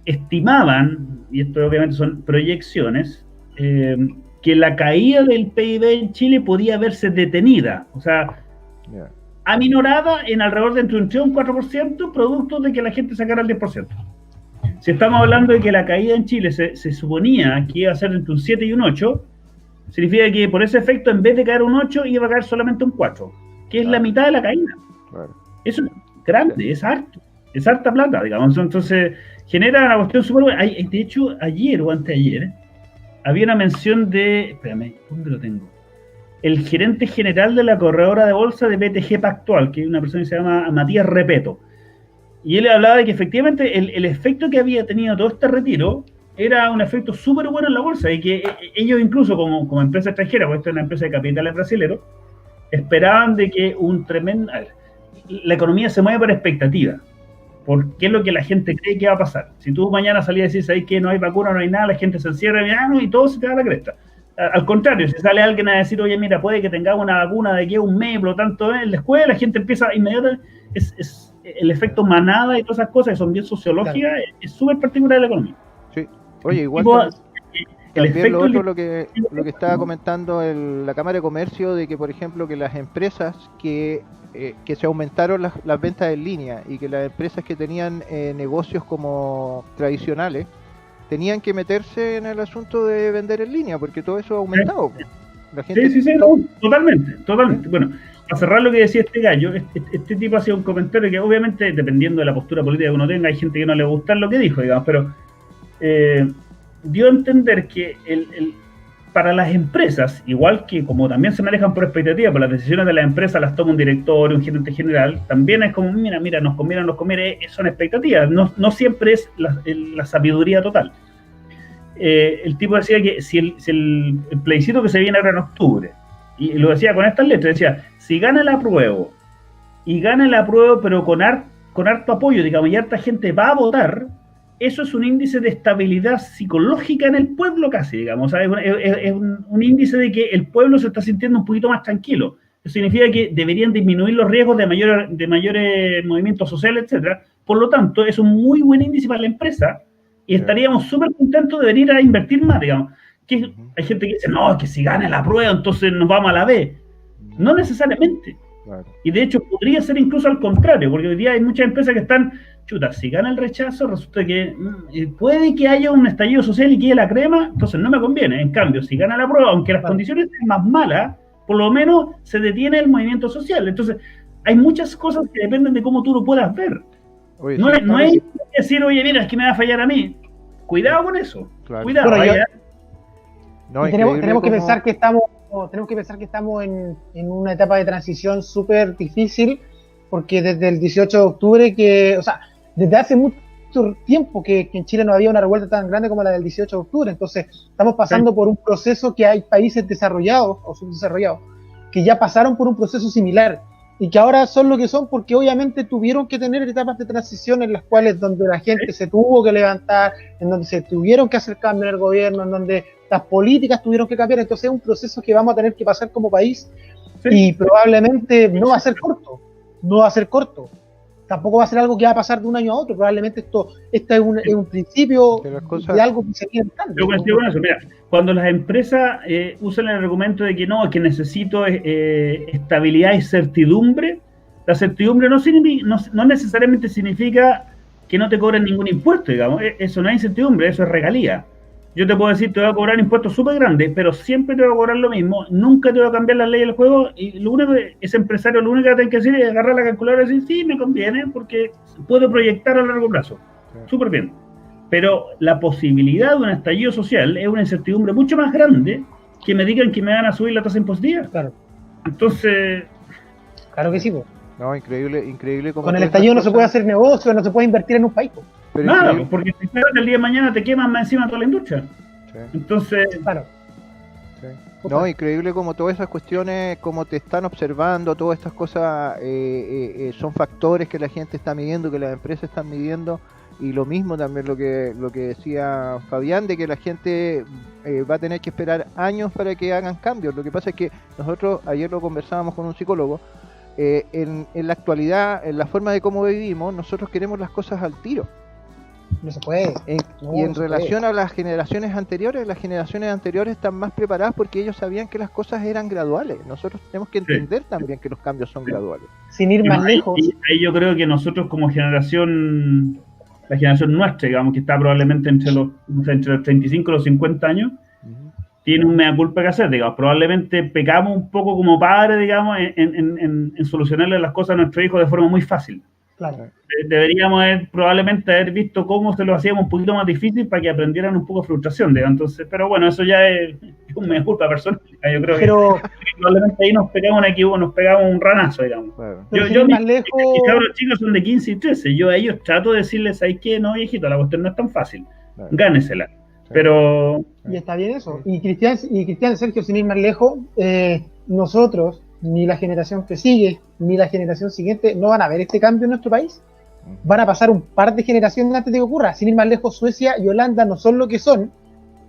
estimaban, y esto obviamente son proyecciones, que la caída del PIB en Chile podía verse detenida, o sea, aminorada en alrededor de entre un 3 y un 4%, producto de que la gente sacara el 10%. Si estamos hablando de que la caída en Chile se suponía que iba a ser entre un 7 y un 8, significa que por ese efecto, en vez de caer un 8, iba a caer solamente un 4, que es la mitad de la caída. Claro. Eso es grande, es harta plata, digamos. Entonces, genera una cuestión súper buena. De hecho, ayer o anteayer, había una mención de... Espérame, ¿dónde lo tengo? El gerente general de la corredora de bolsa de BTG Pactual, que es una persona que se llama Matías Repeto. Y él hablaba de que efectivamente el efecto que había tenido todo este retiro era un efecto súper bueno en la bolsa y que ellos incluso como empresa extranjera, porque esto es una empresa de capitales brasileños, esperaban de que la economía se mueve por expectativa, porque es lo que la gente cree que va a pasar. Si tú mañana salías y dices ahí que no hay vacuna, no hay nada, la gente se encierra y todo se te da la cresta. Al contrario, si sale alguien a decir, oye, mira, puede que tengamos una vacuna de aquí a un mes, por lo tanto, en la escuela, la gente empieza inmediatamente, el efecto manada y todas esas cosas que son bien sociológicas, claro. Es súper particular de la economía. Sí, oye, igual también lo que estaba comentando la Cámara de Comercio, de que, por ejemplo, que las empresas que se aumentaron las ventas en línea y que las empresas que tenían negocios como tradicionales, tenían que meterse en el asunto de vender en línea, porque todo eso ha aumentado. La gente totalmente. Bueno, para cerrar lo que decía este gallo, este tipo hacía un comentario que obviamente, dependiendo de la postura política que uno tenga, hay gente que no le gusta lo que dijo, digamos, pero dio a entender que para las empresas, igual que como también se manejan por expectativa, por las decisiones de las empresas las toma un directorio, un gerente general, también es como, mira, nos conviene, son expectativas, no siempre es la sabiduría total. El tipo decía que si el plebiscito que se viene ahora en octubre, y lo decía con estas letras, decía, si gana el apruebo, pero con harto apoyo, digamos, y harta gente va a votar, eso es un índice de estabilidad psicológica en el pueblo casi, digamos, ¿sabes? Es un índice de que el pueblo se está sintiendo un poquito más tranquilo. Eso significa que deberían disminuir los riesgos de mayores movimientos sociales, etcétera. Por lo tanto, es un muy buen índice para la empresa y estaríamos súper contentos de venir a invertir más, digamos. Hay gente que dice, no, que si gana la prueba, entonces nos vamos a la B. No necesariamente. Claro. Y de hecho podría ser incluso al contrario, porque hoy día hay muchas empresas que están, si gana el rechazo, resulta que puede que haya un estallido social y quede la crema, entonces no me conviene. En cambio, si gana la prueba, aunque las condiciones sean más malas, por lo menos se detiene el movimiento social. Entonces, hay muchas cosas que dependen de cómo tú lo puedas ver. Oye, no es decir, oye, mira, es que me va a fallar a mí. Cuidado con eso. Claro. Cuidado. Bueno, tenemos que pensar que estamos en una etapa de transición súper difícil, porque desde el 18 de octubre, desde hace mucho tiempo que en Chile no había una revuelta tan grande como la del 18 de octubre, entonces estamos pasando por un proceso que hay países desarrollados o subdesarrollados que ya pasaron por un proceso similar y que ahora son lo que son porque obviamente tuvieron que tener etapas de transición en las cuales donde la gente se tuvo que levantar, en donde se tuvieron que hacer cambios en el gobierno, en donde las políticas tuvieron que cambiar, entonces es un proceso que vamos a tener que pasar como país y probablemente no va a ser corto, tampoco va a ser algo que va a pasar de un año a otro, probablemente esto es un principio de algo que se viene entrando. Yo coincido con eso, mira, cuando las empresas usan el argumento de que no, que necesito estabilidad y certidumbre, la certidumbre no necesariamente significa que no te cobren ningún impuesto, digamos, eso no es incertidumbre, eso es regalía. Yo te puedo decir, te voy a cobrar impuestos súper grandes, pero siempre te voy a cobrar lo mismo, nunca te voy a cambiar las leyes del juego, y lo único que ese empresario, lo único que tiene que hacer es agarrar la calculadora y decir, sí, me conviene, porque puedo proyectar a largo plazo. Súper bien. Pero la posibilidad de un estallido social es una incertidumbre mucho más grande que me digan que me van a subir la tasa impositiva. Claro. Entonces... Claro que sí, pues. No, increíble. Con el estallido no se puede hacer negocio, no se puede invertir en un país. Pero nada, porque si el día de mañana te queman más encima toda la industria. Sí. Entonces, claro. Sí. No, increíble como todas esas cuestiones, como te están observando, todas estas cosas son factores que la gente está midiendo, que las empresas están midiendo, y lo mismo también lo que decía Fabián, de que la gente va a tener que esperar años para que hagan cambios. Lo que pasa es que nosotros, ayer lo conversábamos con un psicólogo, en la actualidad, en la forma de cómo vivimos, nosotros queremos las cosas al tiro. No se puede. Y en relación a las generaciones anteriores están más preparadas porque ellos sabían que las cosas eran graduales. Nosotros tenemos que entender también que los cambios son graduales. Sin ir más lejos. Ahí yo creo que nosotros como generación, la generación nuestra, digamos, que está probablemente entre los 35 y los 50 años, tiene un mea culpa que hacer, digamos. Probablemente pecamos un poco como padres, digamos, en solucionarle las cosas a nuestros hijos de forma muy fácil. Claro. Deberíamos probablemente haber visto cómo se lo hacíamos un poquito más difícil para que aprendieran un poco de frustración, digamos. Entonces, pero bueno, eso ya es un mea culpa personal. Yo creo que probablemente ahí nos pegamos un ranazo, digamos. Claro. Mis cabros chicos son de 15 y 13. Yo a ellos trato de decirles, ¿sabes qué? No, viejito, la cuestión no es tan fácil. Claro. Gánesela. Sí. Pero... Y está bien eso. Y Cristian, Sergio, sin ir más lejos, nosotros, ni la generación que sigue, ni la generación siguiente, no van a ver este cambio en nuestro país. Van a pasar un par de generaciones antes de que ocurra. Sin ir más lejos, Suecia y Holanda no son lo que son,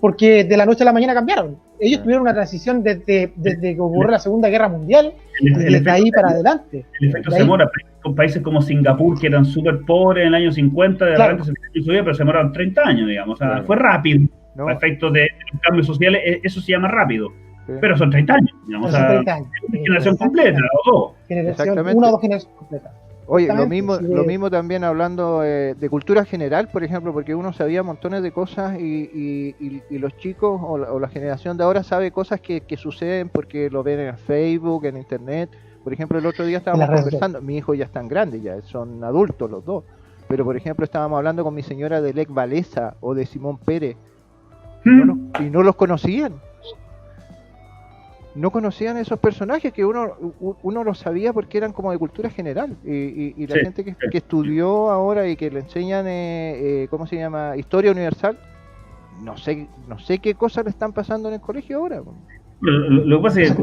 porque de la noche a la mañana cambiaron. Ellos tuvieron una transición desde que ocurrió la Segunda Guerra Mundial, y desde ahí para adelante. El efecto Zamora, con países como Singapur, que eran súper pobres en el año 50, de repente se subía, pero se demoraron 30 años, digamos. O sea, fue rápido. No. A efectos de cambios sociales, eso se llama rápido. Sí. Pero son 30 años, digamos. Son 30 años. Generación completa, o dos. Una o dos generaciones completas. Oye, lo mismo también hablando de cultura general, por ejemplo, porque uno sabía montones de cosas y los chicos o la generación de ahora sabe cosas que suceden porque lo ven en Facebook, en Internet. Por ejemplo, el otro día estábamos conversando, mi hijo ya es tan grande, ya son adultos los dos, pero por ejemplo estábamos hablando con mi señora de Lech Walesa o de Simón Pérez y no los conocían. No conocían esos personajes que uno los sabía porque eran como de cultura general y la gente que estudió ahora y que le enseñan ¿cómo se llama? Historia universal, no sé qué cosas le están pasando en el colegio ahora. Lo que pasa es que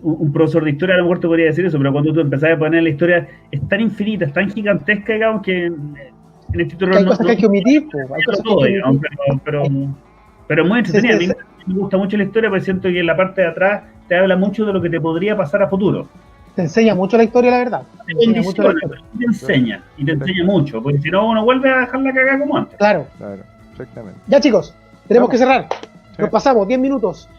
un profesor de historia a lo mejor te podría decir eso, pero cuando tú empezás a poner la historia es tan infinita, es tan gigantesca, digamos, que en el título hay cosas que hay que omitir, pero muy entretenida. Sí. A mí me gusta mucho la historia porque siento que en la parte de atrás te habla mucho de lo que te podría pasar a futuro. Te enseña mucho la historia, la verdad. Te enseña mucho, porque si no uno vuelve a dejar la cagada como antes. Claro, exactamente. Ya chicos, tenemos que cerrar. Nos pasamos 10 minutos.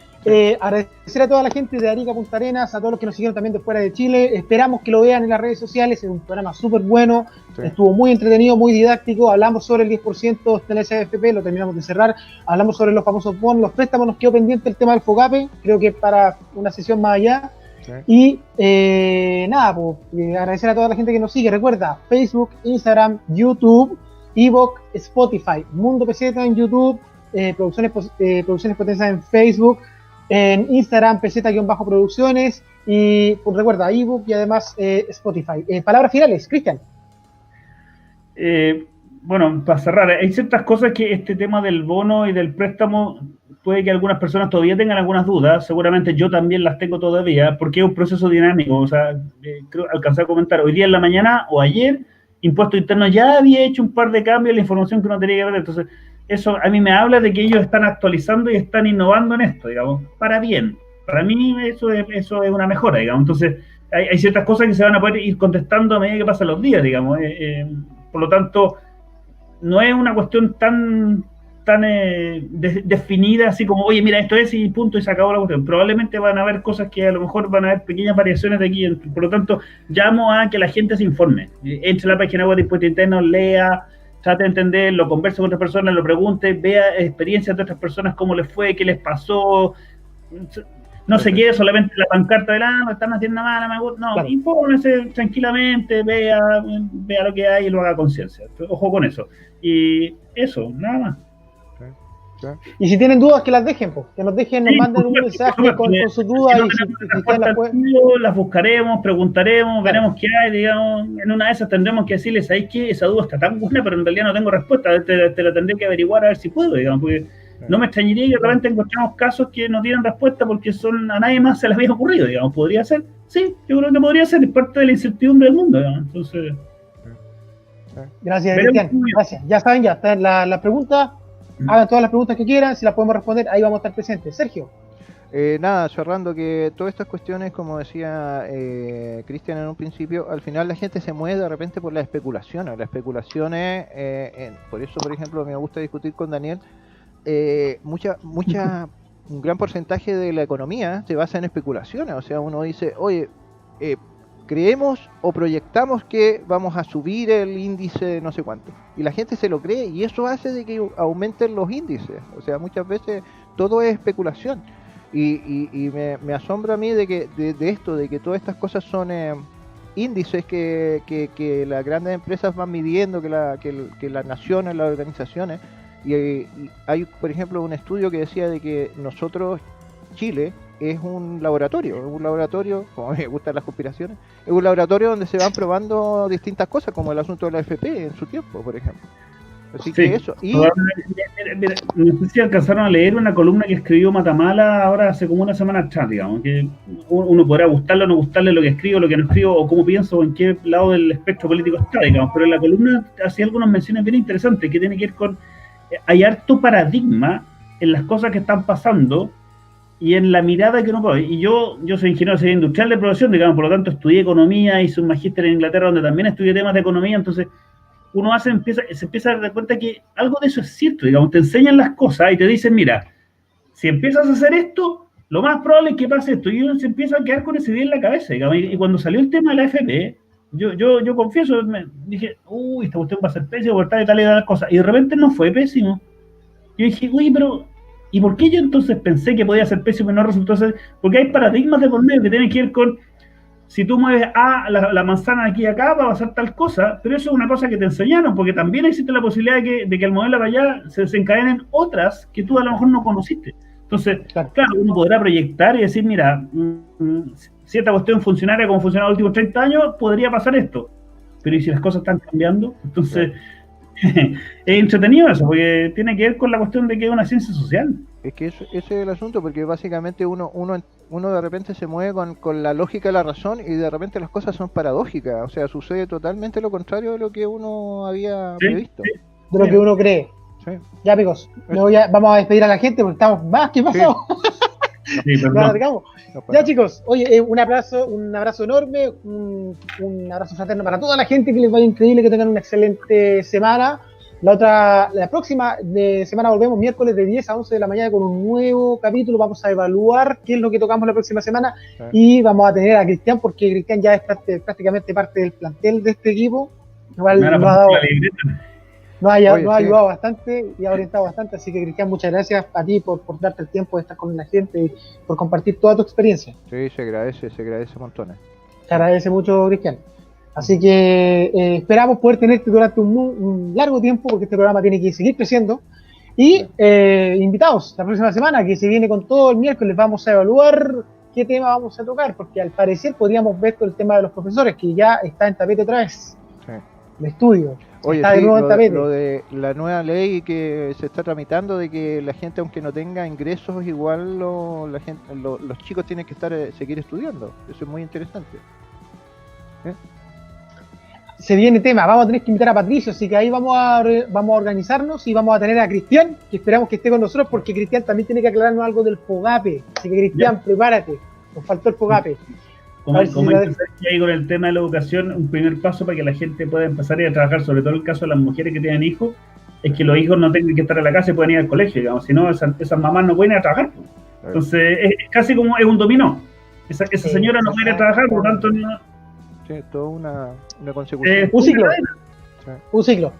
Agradecer a toda la gente de Arica Punta Arenas, a todos los que nos siguieron también de fuera de Chile. Esperamos que lo vean en las redes sociales. Es un programa súper bueno, estuvo muy entretenido, muy didáctico. Hablamos sobre el 10% del SAFP, lo terminamos de cerrar. Hablamos sobre los famosos bonos, los préstamos. Nos quedó pendiente el tema del FOGAPE, creo que para una sesión más allá. Y nada, pues agradecer a toda la gente que nos sigue. Recuerda, Facebook, Instagram, YouTube, Evox, Spotify, Mundo Peseta en YouTube, Producciones Potencias en Facebook, en Instagram, peseta-producciones, y pues recuerda, ebook y además Spotify. Palabras finales, Cristian. Bueno, para cerrar, hay ciertas cosas que este tema del bono y del préstamo, puede que algunas personas todavía tengan algunas dudas, seguramente yo también las tengo todavía, porque es un proceso dinámico. O sea, creo alcancé a comentar, hoy día en la mañana o ayer, Impuesto Interno ya había hecho un par de cambios en la información que uno tenía que ver, entonces eso a mí me habla de que ellos están actualizando y están innovando en esto, digamos, para bien. Para mí eso es una mejora, digamos. Entonces hay ciertas cosas que se van a poder ir contestando a medida que pasan los días, digamos. Por lo tanto, no es una cuestión tan definida así como, oye, mira, esto es y punto y se acabó la cuestión. Probablemente van a haber cosas que a lo mejor van a haber pequeñas variaciones de aquí. Por lo tanto, llamo a que la gente se informe. Entre la página web de Impuesto Interno, lea, trate de entenderlo, converse con otras personas, lo pregunte, vea experiencias de otras personas, cómo les fue, qué les pasó. No se quede solamente en la pancarta de no están haciendo nada, me gusta. No, claro. Infórmese tranquilamente, vea lo que hay y lo haga conciencia. Ojo con eso. Y eso, nada más. Y si tienen dudas, que las dejen, que nos dejen, nos manden un mensaje con sus dudas. Las buscaremos, preguntaremos, veremos qué hay, digamos. En una de esas tendremos que decirles, ¿sabéis qué? Esa duda está tan buena, pero en realidad no tengo respuesta. Te la tendré que averiguar a ver si puedo, digamos, porque No me extrañaría que de repente encontramos casos que no tienen respuesta porque a nadie más se les había ocurrido, digamos. ¿Podría ser? Sí, yo creo que podría ser, es parte de la incertidumbre del mundo, digamos. Entonces... Gracias, Cristian. Gracias. Ya saben, ya están las preguntas. Hagan todas las preguntas que quieran, si las podemos responder, ahí vamos a estar presentes. Sergio. Nada, cerrando que todas estas cuestiones, como decía Cristian en un principio, al final la gente se mueve de repente por las especulaciones. Las especulaciones, por eso, por ejemplo, me gusta discutir con Daniel, un gran porcentaje de la economía se basa en especulaciones. O sea, uno dice, oye, creemos o proyectamos que vamos a subir el índice no sé cuánto, y la gente se lo cree y eso hace de que aumenten los índices. O sea, muchas veces todo es especulación y me asombra a mí de que de esto, de que todas estas cosas son índices que las grandes empresas van midiendo, que las naciones, las organizaciones, y hay, por ejemplo, un estudio que decía de que nosotros, Chile, es un laboratorio, como me gustan las conspiraciones, es un laboratorio donde se van probando distintas cosas, como el asunto de la AFP en su tiempo, por ejemplo. Así que eso. Y... Mira, no sé si alcanzaron a leer una columna que escribió Matamala ahora hace como una semana atrás, digamos, que uno podrá gustarle o no gustarle lo que escribo, lo que no escribo, o cómo pienso, o en qué lado del espectro político está, digamos, pero en la columna hacía algunas menciones bien interesantes que tienen que ver con, hay harto paradigma en las cosas que están pasando y en la mirada que uno puede. Y yo soy ingeniero civil industrial de profesión, digamos, por lo tanto estudié economía, hice un magíster en Inglaterra donde también estudié temas de economía, entonces uno se empieza a dar cuenta que algo de eso es cierto, digamos, te enseñan las cosas y te dicen, mira, si empiezas a hacer esto, lo más probable es que pase esto, y uno se empieza a quedar con ese idea en la cabeza, digamos, y cuando salió el tema de la AFP, yo confieso, dije, uy, esta cuestión va a ser pésimo por tal y tal cosa, y de repente no fue pésimo. Yo dije, uy, pero ¿y por qué yo entonces pensé que podía ser pésimo y no resultó ser? Porque hay paradigmas de por medio que tienen que ver con, si tú mueves la manzana de aquí a acá, va a pasar tal cosa, pero eso es una cosa que te enseñaron, porque también existe la posibilidad de que al moverla para allá se desencadenen otras que tú a lo mejor no conociste. Entonces, claro, uno podrá proyectar y decir, mira, si esta cuestión funcionara como funcionaba los últimos 30 años, podría pasar esto. Pero ¿y si las cosas están cambiando? Entonces... es entretenido eso, porque tiene que ver con la cuestión de que es una ciencia social. Es que ese es el asunto, porque básicamente uno de repente se mueve con la lógica de la razón y de repente las cosas son paradójicas, o sea, sucede totalmente lo contrario de lo que uno había previsto. De lo que uno cree. Sí. Ya, amigos, vamos a despedir a la gente porque estamos más que pasados. Sí, ya, chicos, oye, un abrazo enorme, un abrazo fraterno para toda la gente, que les vaya increíble, que tengan una excelente semana. La próxima semana volvemos miércoles de 10 a 11 de la mañana con un nuevo capítulo. Vamos a evaluar qué es lo que tocamos la próxima semana y vamos a tener a Cristian, porque Cristian ya es prácticamente parte del plantel de este equipo. Igual nos ha ayudado bastante y ha orientado bastante, así que Cristian, muchas gracias a ti por darte el tiempo de estar con la gente y por compartir toda tu experiencia. Sí, se agradece montones. Se agradece mucho, Cristian. Así que esperamos poder tenerte durante un largo tiempo, porque este programa tiene que seguir creciendo. Y invitados la próxima semana, que se viene con todo el miércoles, vamos a evaluar qué tema vamos a tocar, porque al parecer podríamos ver todo el tema de los profesores, que ya está en tapete otra vez. Sí. El estudio. Oye, está de nuevo en tapete. Lo de la nueva ley que se está tramitando, de que la gente, aunque no tenga ingresos, igual los chicos tienen que seguir estudiando. Eso es muy interesante. Se viene tema, vamos a tener que invitar a Patricio, así que ahí vamos a organizarnos y vamos a tener a Cristian, que esperamos que esté con nosotros, porque Cristian también tiene que aclararnos algo del FOGAPE. Así que Cristian, prepárate, nos faltó el FOGAPE. Como ahí con el tema de la educación, un primer paso para que la gente pueda empezar a ir a trabajar, sobre todo en el caso de las mujeres que tienen hijos, es que los hijos no tengan que estar en la casa y puedan ir al colegio, digamos, si no, esas mamás no pueden ir a trabajar. Entonces, es casi como es un dominó. Esa señora no puede ir a trabajar, por lo tanto no... Sí, toda una consecución. Un ciclo.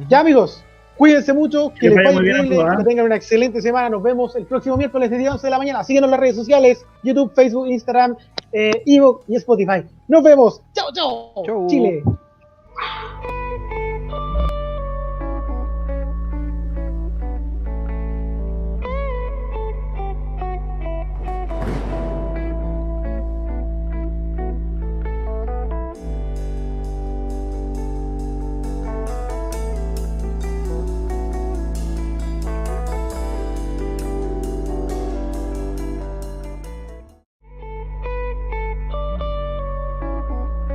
Ya, amigos, cuídense mucho, que les vaya increíble, que tengan una excelente semana. Nos vemos el próximo miércoles de 10 a 11 de la mañana. Síguenos en las redes sociales, YouTube, Facebook, Instagram, Evox y Spotify. Nos vemos. Chao, chao. Chile.